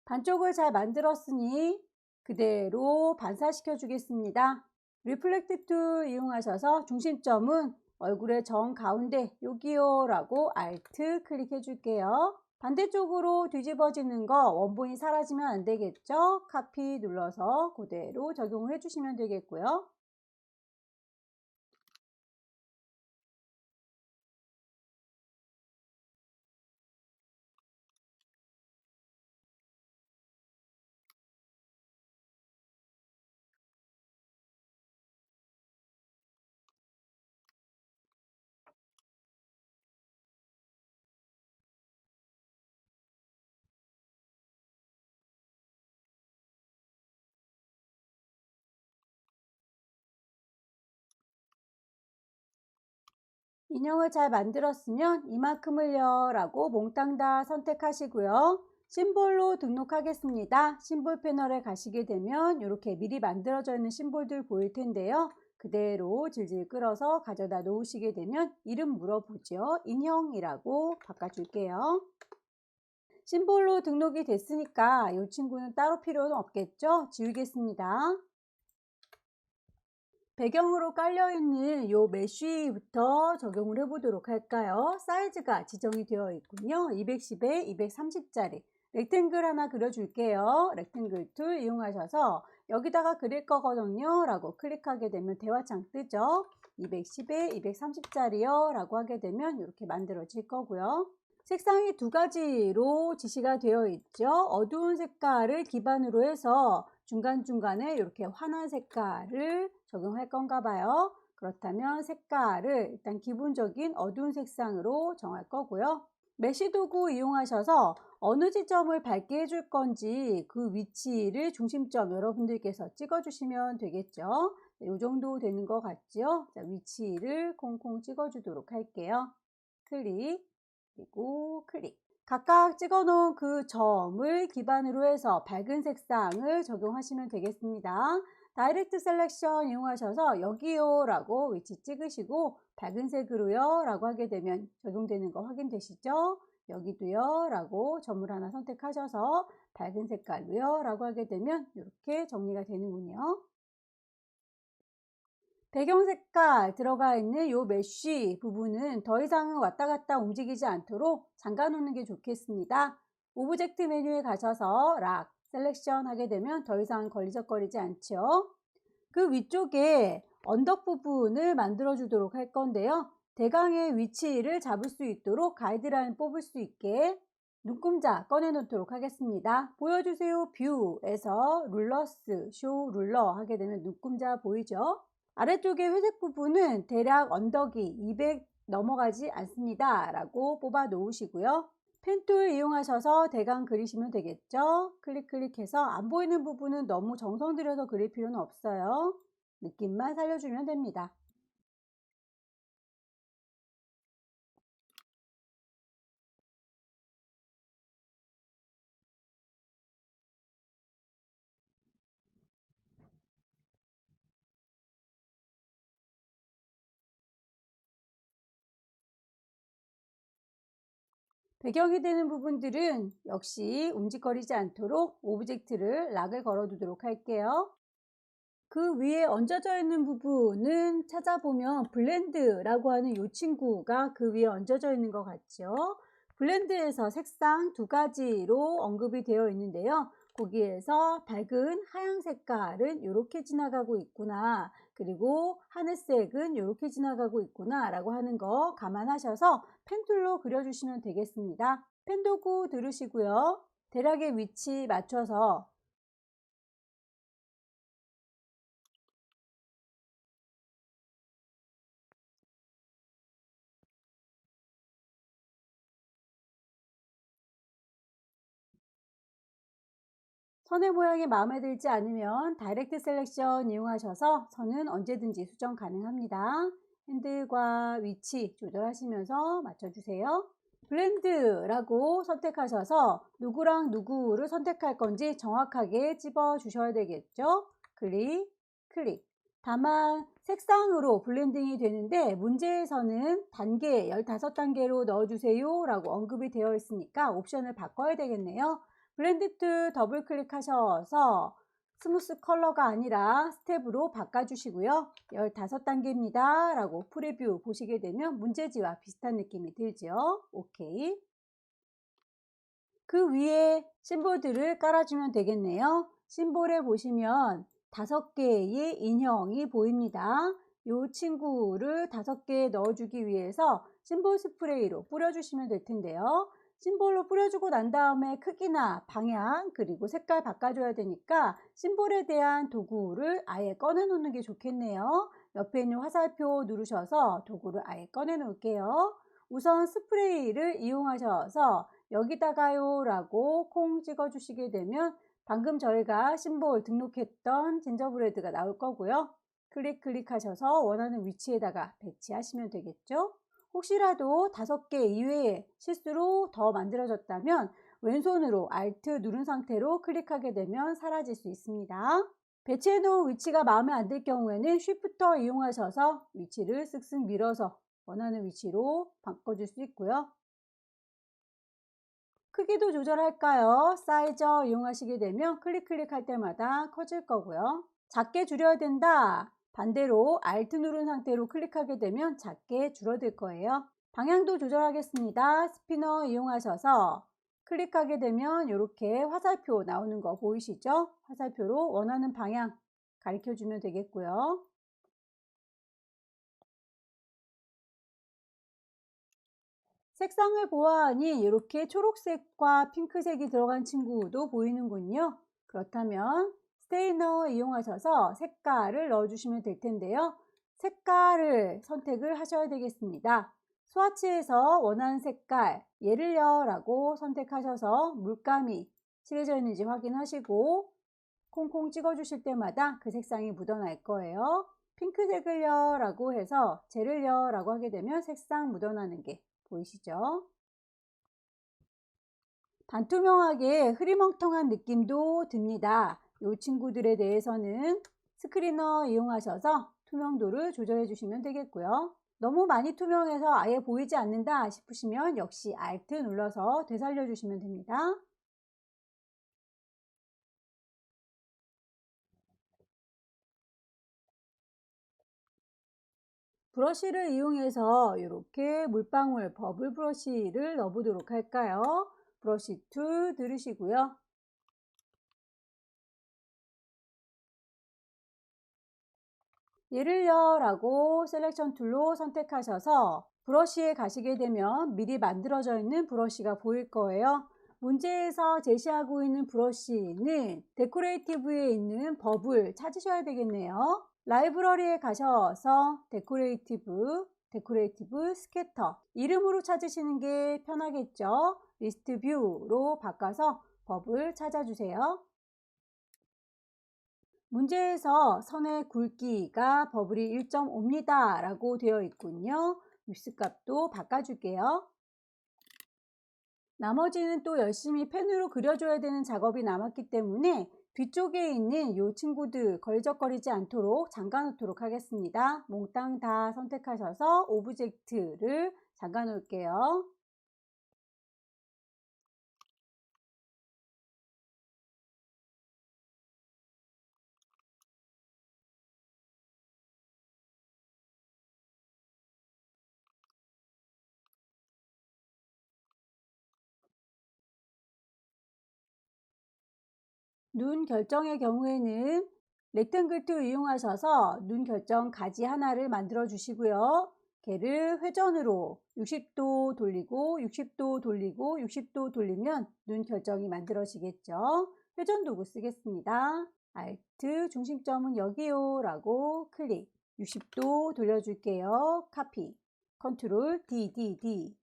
반쪽을 잘 만들었으니 그대로 반사시켜 주겠습니다. 리플렉트 툴 이용하셔서 중심점은 얼굴의 정 가운데 여기요 라고 Alt 클릭해 줄게요. 반대쪽으로 뒤집어지는 거 원본이 사라지면 안 되겠죠? 카피 눌러서 그대로 적용을 해주시면 되겠고요. 인형을 잘 만들었으면 이만큼을요 라고 몽땅 다 선택하시고요. 심볼로 등록하겠습니다. 심볼 패널에 가시게 되면 이렇게 미리 만들어져 있는 심볼들 보일 텐데요. 그대로 질질 끌어서 가져다 놓으시게 되면 이름 물어보죠. 인형이라고 바꿔줄게요. 심볼로 등록이 됐으니까 이 친구는 따로 필요는 없겠죠? 지우겠습니다. 배경으로 깔려있는 요 메쉬부터 적용을 해보도록 할까요? 사이즈가 지정이 되어 있군요. 210에 230짜리 렉탱글 하나 그려줄게요. 렉탱글 툴 이용하셔서 여기다가 그릴 거거든요 라고 클릭하게 되면 대화창 뜨죠. 210에 230짜리요 라고 하게 되면 이렇게 만들어질 거고요. 색상이 두 가지로 지시가 되어 있죠. 어두운 색깔을 기반으로 해서 중간중간에 이렇게 환한 색깔을 적용할 건가 봐요. 그렇다면 색깔을 일단 기본적인 어두운 색상으로 정할 거고요. 메쉬 도구 이용하셔서 어느 지점을 밝게 해줄 건지 그 위치를 중심점 여러분들께서 찍어주시면 되겠죠. 이 정도 되는 것 같죠? 자, 위치를 콩콩 찍어주도록 할게요. 클릭. 그리고 클릭. 각각 찍어 놓은 그 점을 기반으로 해서 밝은 색상을 적용하시면 되겠습니다. 다이렉트 셀렉션 이용하셔서 여기요 라고 위치 찍으시고 밝은 색으로요 라고 하게 되면 적용되는 거 확인되시죠? 여기도요 라고 점을 하나 선택하셔서 밝은 색깔로요 라고 하게 되면 이렇게 정리가 되는군요. 배경 색깔 들어가 있는 이 메쉬 부분은 더 이상은 왔다 갔다 움직이지 않도록 잠가 놓는 게 좋겠습니다. 오브젝트 메뉴에 가셔서 락 셀렉션 하게 되면 더 이상 걸리적거리지 않죠. 그 위쪽에 언덕 부분을 만들어 주도록 할 건데요. 대강의 위치를 잡을 수 있도록 가이드라인 뽑을 수 있게 눈금자 꺼내 놓도록 하겠습니다. 보여주세요 뷰에서 룰러스 쇼 룰러 하게 되면 눈금자 보이죠? 아래쪽의 회색 부분은 대략 언덕이 200 넘어가지 않습니다 라고 뽑아 놓으시고요. 펜툴 이용하셔서 대강 그리시면 되겠죠. 클릭해서 안 보이는 부분은 너무 정성 들여서 그릴 필요는 없어요. 느낌만 살려주면 됩니다. 배경이 되는 부분들은 역시 움직거리지 않도록 오브젝트를 락을 걸어 두도록 할게요. 그 위에 얹어져 있는 부분은 찾아보면 블렌드라고 하는 이 친구가 그 위에 얹어져 있는 것 같죠. 블렌드에서 색상 두 가지로 언급이 되어 있는데요. 거기에서 밝은 하얀 색깔은 이렇게 지나가고 있구나. 그리고 하늘색은 이렇게 지나가고 있구나 라고 하는 거 감안하셔서 펜툴로 그려주시면 되겠습니다. 펜 도구 들으시고요. 대략의 위치 맞춰서 선의 모양이 마음에 들지 않으면 다이렉트 셀렉션 이용하셔서 선은 언제든지 수정 가능합니다. 핸들과 위치 조절하시면서 맞춰주세요. 블렌드라고 선택하셔서 누구랑 누구를 선택할 건지 정확하게 집어 주셔야 되겠죠. 클릭. 다만 색상으로 블렌딩이 되는데 문제에서는 단계 15단계로 넣어주세요 라고 언급이 되어 있으니까 옵션을 바꿔야 되겠네요. 블렌드 툴 더블 클릭하셔서 스무스 컬러가 아니라 스텝으로 바꿔주시고요. 15단계입니다 라고 프리뷰 보시게 되면 문제지와 비슷한 느낌이 들죠. 오케이. 그 위에 심볼들을 깔아주면 되겠네요. 심볼에 보시면 5개의 인형이 보입니다. 이 친구를 5개 넣어주기 위해서 심볼 스프레이로 뿌려주시면 될 텐데요. 심볼로 뿌려주고 난 다음에 크기나 방향 그리고 색깔 바꿔줘야 되니까 심볼에 대한 도구를 아예 꺼내 놓는 게 좋겠네요. 옆에 있는 화살표 누르셔서 도구를 아예 꺼내 놓을게요. 우선 스프레이를 이용하셔서 여기다가요 라고 콩 찍어 주시게 되면 방금 저희가 심볼 등록했던 진저브레드가 나올 거고요. 클릭하셔서 원하는 위치에다가 배치하시면 되겠죠. 혹시라도 5개 이외에 실수로 더 만들어졌다면 왼손으로 Alt 누른 상태로 클릭하게 되면 사라질 수 있습니다. 배치해 놓은 위치가 마음에 안 들 경우에는 쉬프터 이용하셔서 위치를 쓱쓱 밀어서 원하는 위치로 바꿔줄 수 있고요. 크기도 조절할까요? 사이저 이용하시게 되면 클릭할 때마다 커질 거고요. 작게 줄여야 된다. 반대로 Alt 누른 상태로 클릭하게 되면 작게 줄어들 거예요. 방향도 조절하겠습니다. 스피너 이용하셔서 클릭하게 되면 이렇게 화살표 나오는 거 보이시죠? 화살표로 원하는 방향 가르쳐 주면 되겠고요. 색상을 보아하니 이렇게 초록색과 핑크색이 들어간 친구도 보이는군요. 그렇다면 스테이너 이용하셔서 색깔을 넣어주시면 될 텐데요. 색깔을 선택을 하셔야 되겠습니다. 스와치에서 원하는 색깔, 얘를요 라고 선택하셔서 물감이 칠해져 있는지 확인하시고 콩콩 찍어주실 때마다 그 색상이 묻어날 거예요. 핑크색을요 라고 해서 젤을요 라고 하게 되면 색상 묻어나는 게 보이시죠? 반투명하게 흐리멍텅한 느낌도 듭니다. 이 친구들에 대해서는 스크리너 이용하셔서 투명도를 조절해 주시면 되겠고요. 너무 많이 투명해서 아예 보이지 않는다 싶으시면 역시 Alt 눌러서 되살려 주시면 됩니다. 브러쉬를 이용해서 이렇게 물방울 버블 브러쉬를 넣어보도록 할까요? 브러쉬 툴 누르시고요. 얘를요 라고 셀렉션 툴로 선택하셔서 브러쉬에 가시게 되면 미리 만들어져 있는 브러쉬가 보일 거예요. 문제에서 제시하고 있는 브러쉬는 데코레이티브에 있는 버블 찾으셔야 되겠네요. 라이브러리에 가셔서 데코레이티브 스캐터 이름으로 찾으시는 게 편하겠죠. 리스트 뷰로 바꿔서 버블 찾아주세요. 문제에서 선의 굵기가 버블이 1.5입니다 라고 되어 있군요. 윗스 값도 바꿔줄게요. 나머지는 또 열심히 펜으로 그려줘야 되는 작업이 남았기 때문에 뒤쪽에 있는 이 친구들 걸리적거리지 않도록 잠가 놓도록 하겠습니다. 몽땅 다 선택하셔서 오브젝트를 잠가 놓을게요. 눈 결정의 경우에는 렉탱글 툴 이용하셔서 눈 결정 가지 하나를 만들어 주시고요. 걔를 회전으로 60도 돌리고 60도 돌리고 60도 돌리면 눈 결정이 만들어지겠죠. 회전 도구 쓰겠습니다. Alt 중심점은 여기요 라고 클릭 60도 돌려줄게요. 카피 컨트롤 D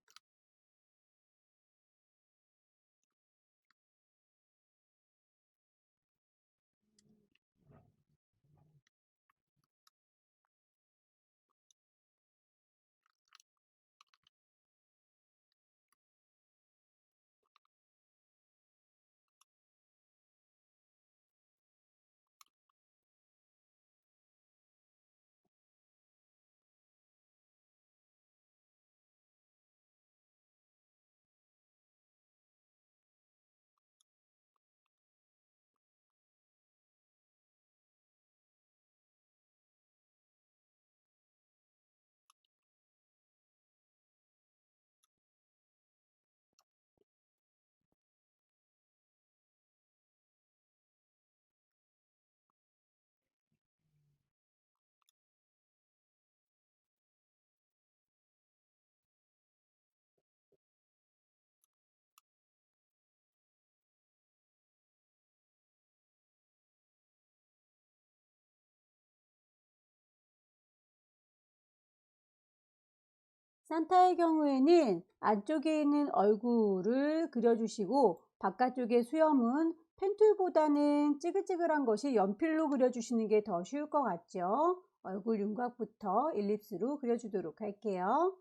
산타의 경우에는 안쪽에 있는 얼굴을 그려주시고 바깥쪽의 수염은 펜툴보다는 찌글찌글한 것이 연필로 그려주시는 게 더 쉬울 것 같죠. 얼굴 윤곽부터 일립스로 그려주도록 할게요.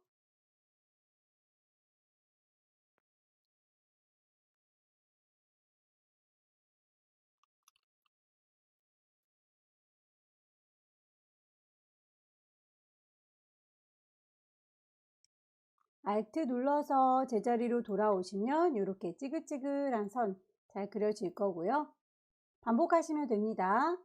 Alt 눌러서 제자리로 돌아오시면 이렇게 찌글찌글한 선 잘 그려질 거고요. 반복하시면 됩니다.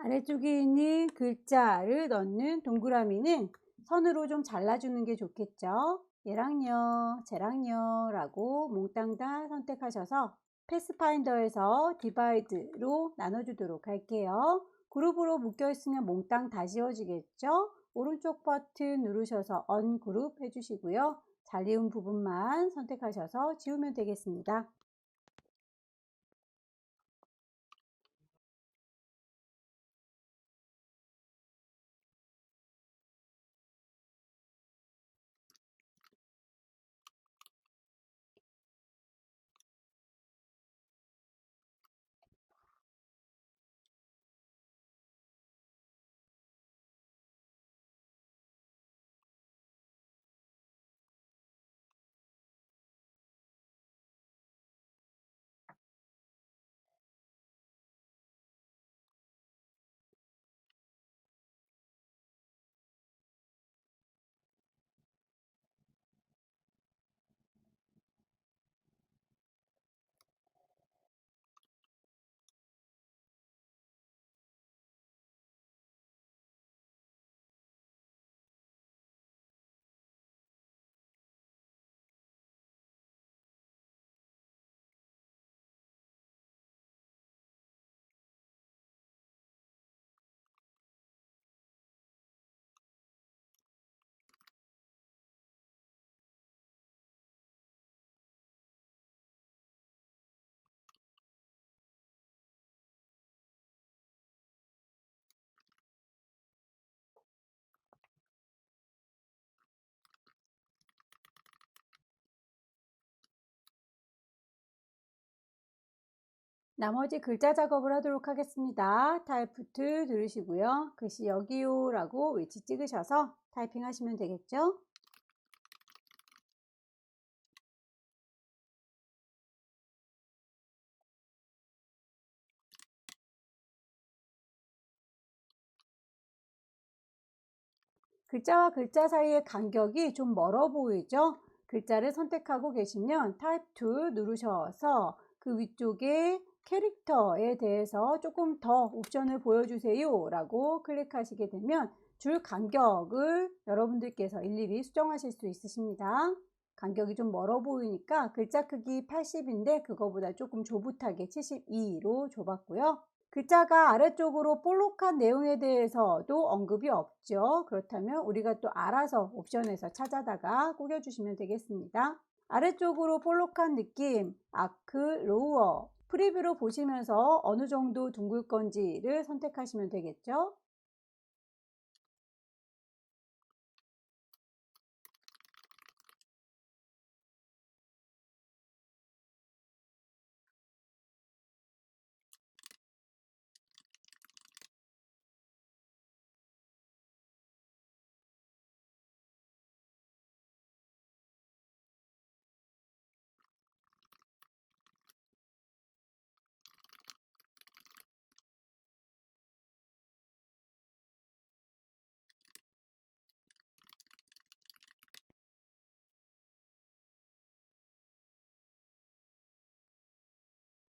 아래쪽에 있는 글자를 넣는 동그라미는 선으로 좀 잘라주는 게 좋겠죠. 얘랑요, 쟤랑요 라고 몽땅 다 선택하셔서 패스파인더에서 디바이드로 나눠주도록 할게요. 그룹으로 묶여 있으면 몽땅 다 지워지겠죠. 오른쪽 버튼 누르셔서 언그룹 해주시고요. 잘 이은 부분만 선택하셔서 지우면 되겠습니다. 나머지 글자 작업을 하도록 하겠습니다. 타이프트 누르시고요. 글씨 여기요 라고 위치 찍으셔서 타이핑 하시면 되겠죠. 글자와 글자 사이의 간격이 좀 멀어 보이죠? 글자를 선택하고 계시면 타입 툴 누르셔서 그 위쪽에 캐릭터에 대해서 조금 더 옵션을 보여주세요 라고 클릭하시게 되면 줄 간격을 여러분들께서 일일이 수정하실 수 있으십니다. 간격이 좀 멀어 보이니까 글자 크기 80인데 그거보다 조금 조붓하게 72로 좁았고요. 글자가 아래쪽으로 볼록한 내용에 대해서도 언급이 없죠. 그렇다면 우리가 또 알아서 옵션에서 찾아다가 꾸겨주시면 되겠습니다. 아래쪽으로 볼록한 느낌, 아크, 로어, 프리뷰로 보시면서 어느 정도 둥글 건지를 선택하시면 되겠죠.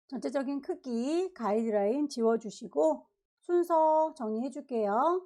전체적인 크기, 가이드라인 지워주시고 순서 정리해 줄게요.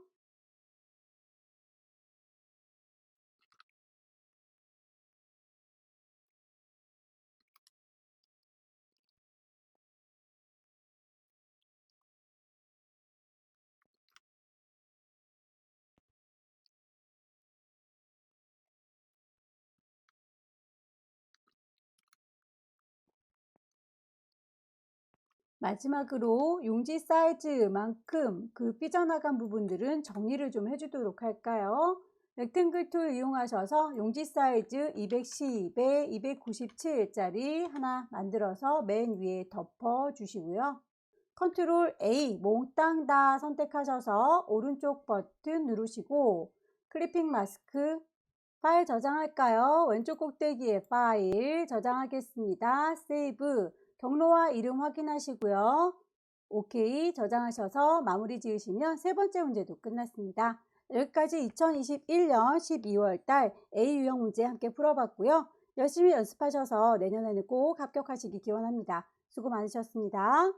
마지막으로 용지 사이즈만큼 그 삐져나간 부분들은 정리를 좀 해주도록 할까요? 렉탱글 툴 이용하셔서 용지 사이즈 212에 297짜리 하나 만들어서 맨 위에 덮어 주시고요. 컨트롤 A 몽땅 다 선택하셔서 오른쪽 버튼 누르시고 클리핑 마스크 파일 저장할까요? 왼쪽 꼭대기에 파일 저장하겠습니다. 세이브 경로와 이름 확인하시고요. OK 저장하셔서 마무리 지으시면 세 번째 문제도 끝났습니다. 여기까지 2021년 12월 달 A 유형 문제 함께 풀어봤고요. 열심히 연습하셔서 내년에는 꼭 합격하시기 기원합니다. 수고 많으셨습니다.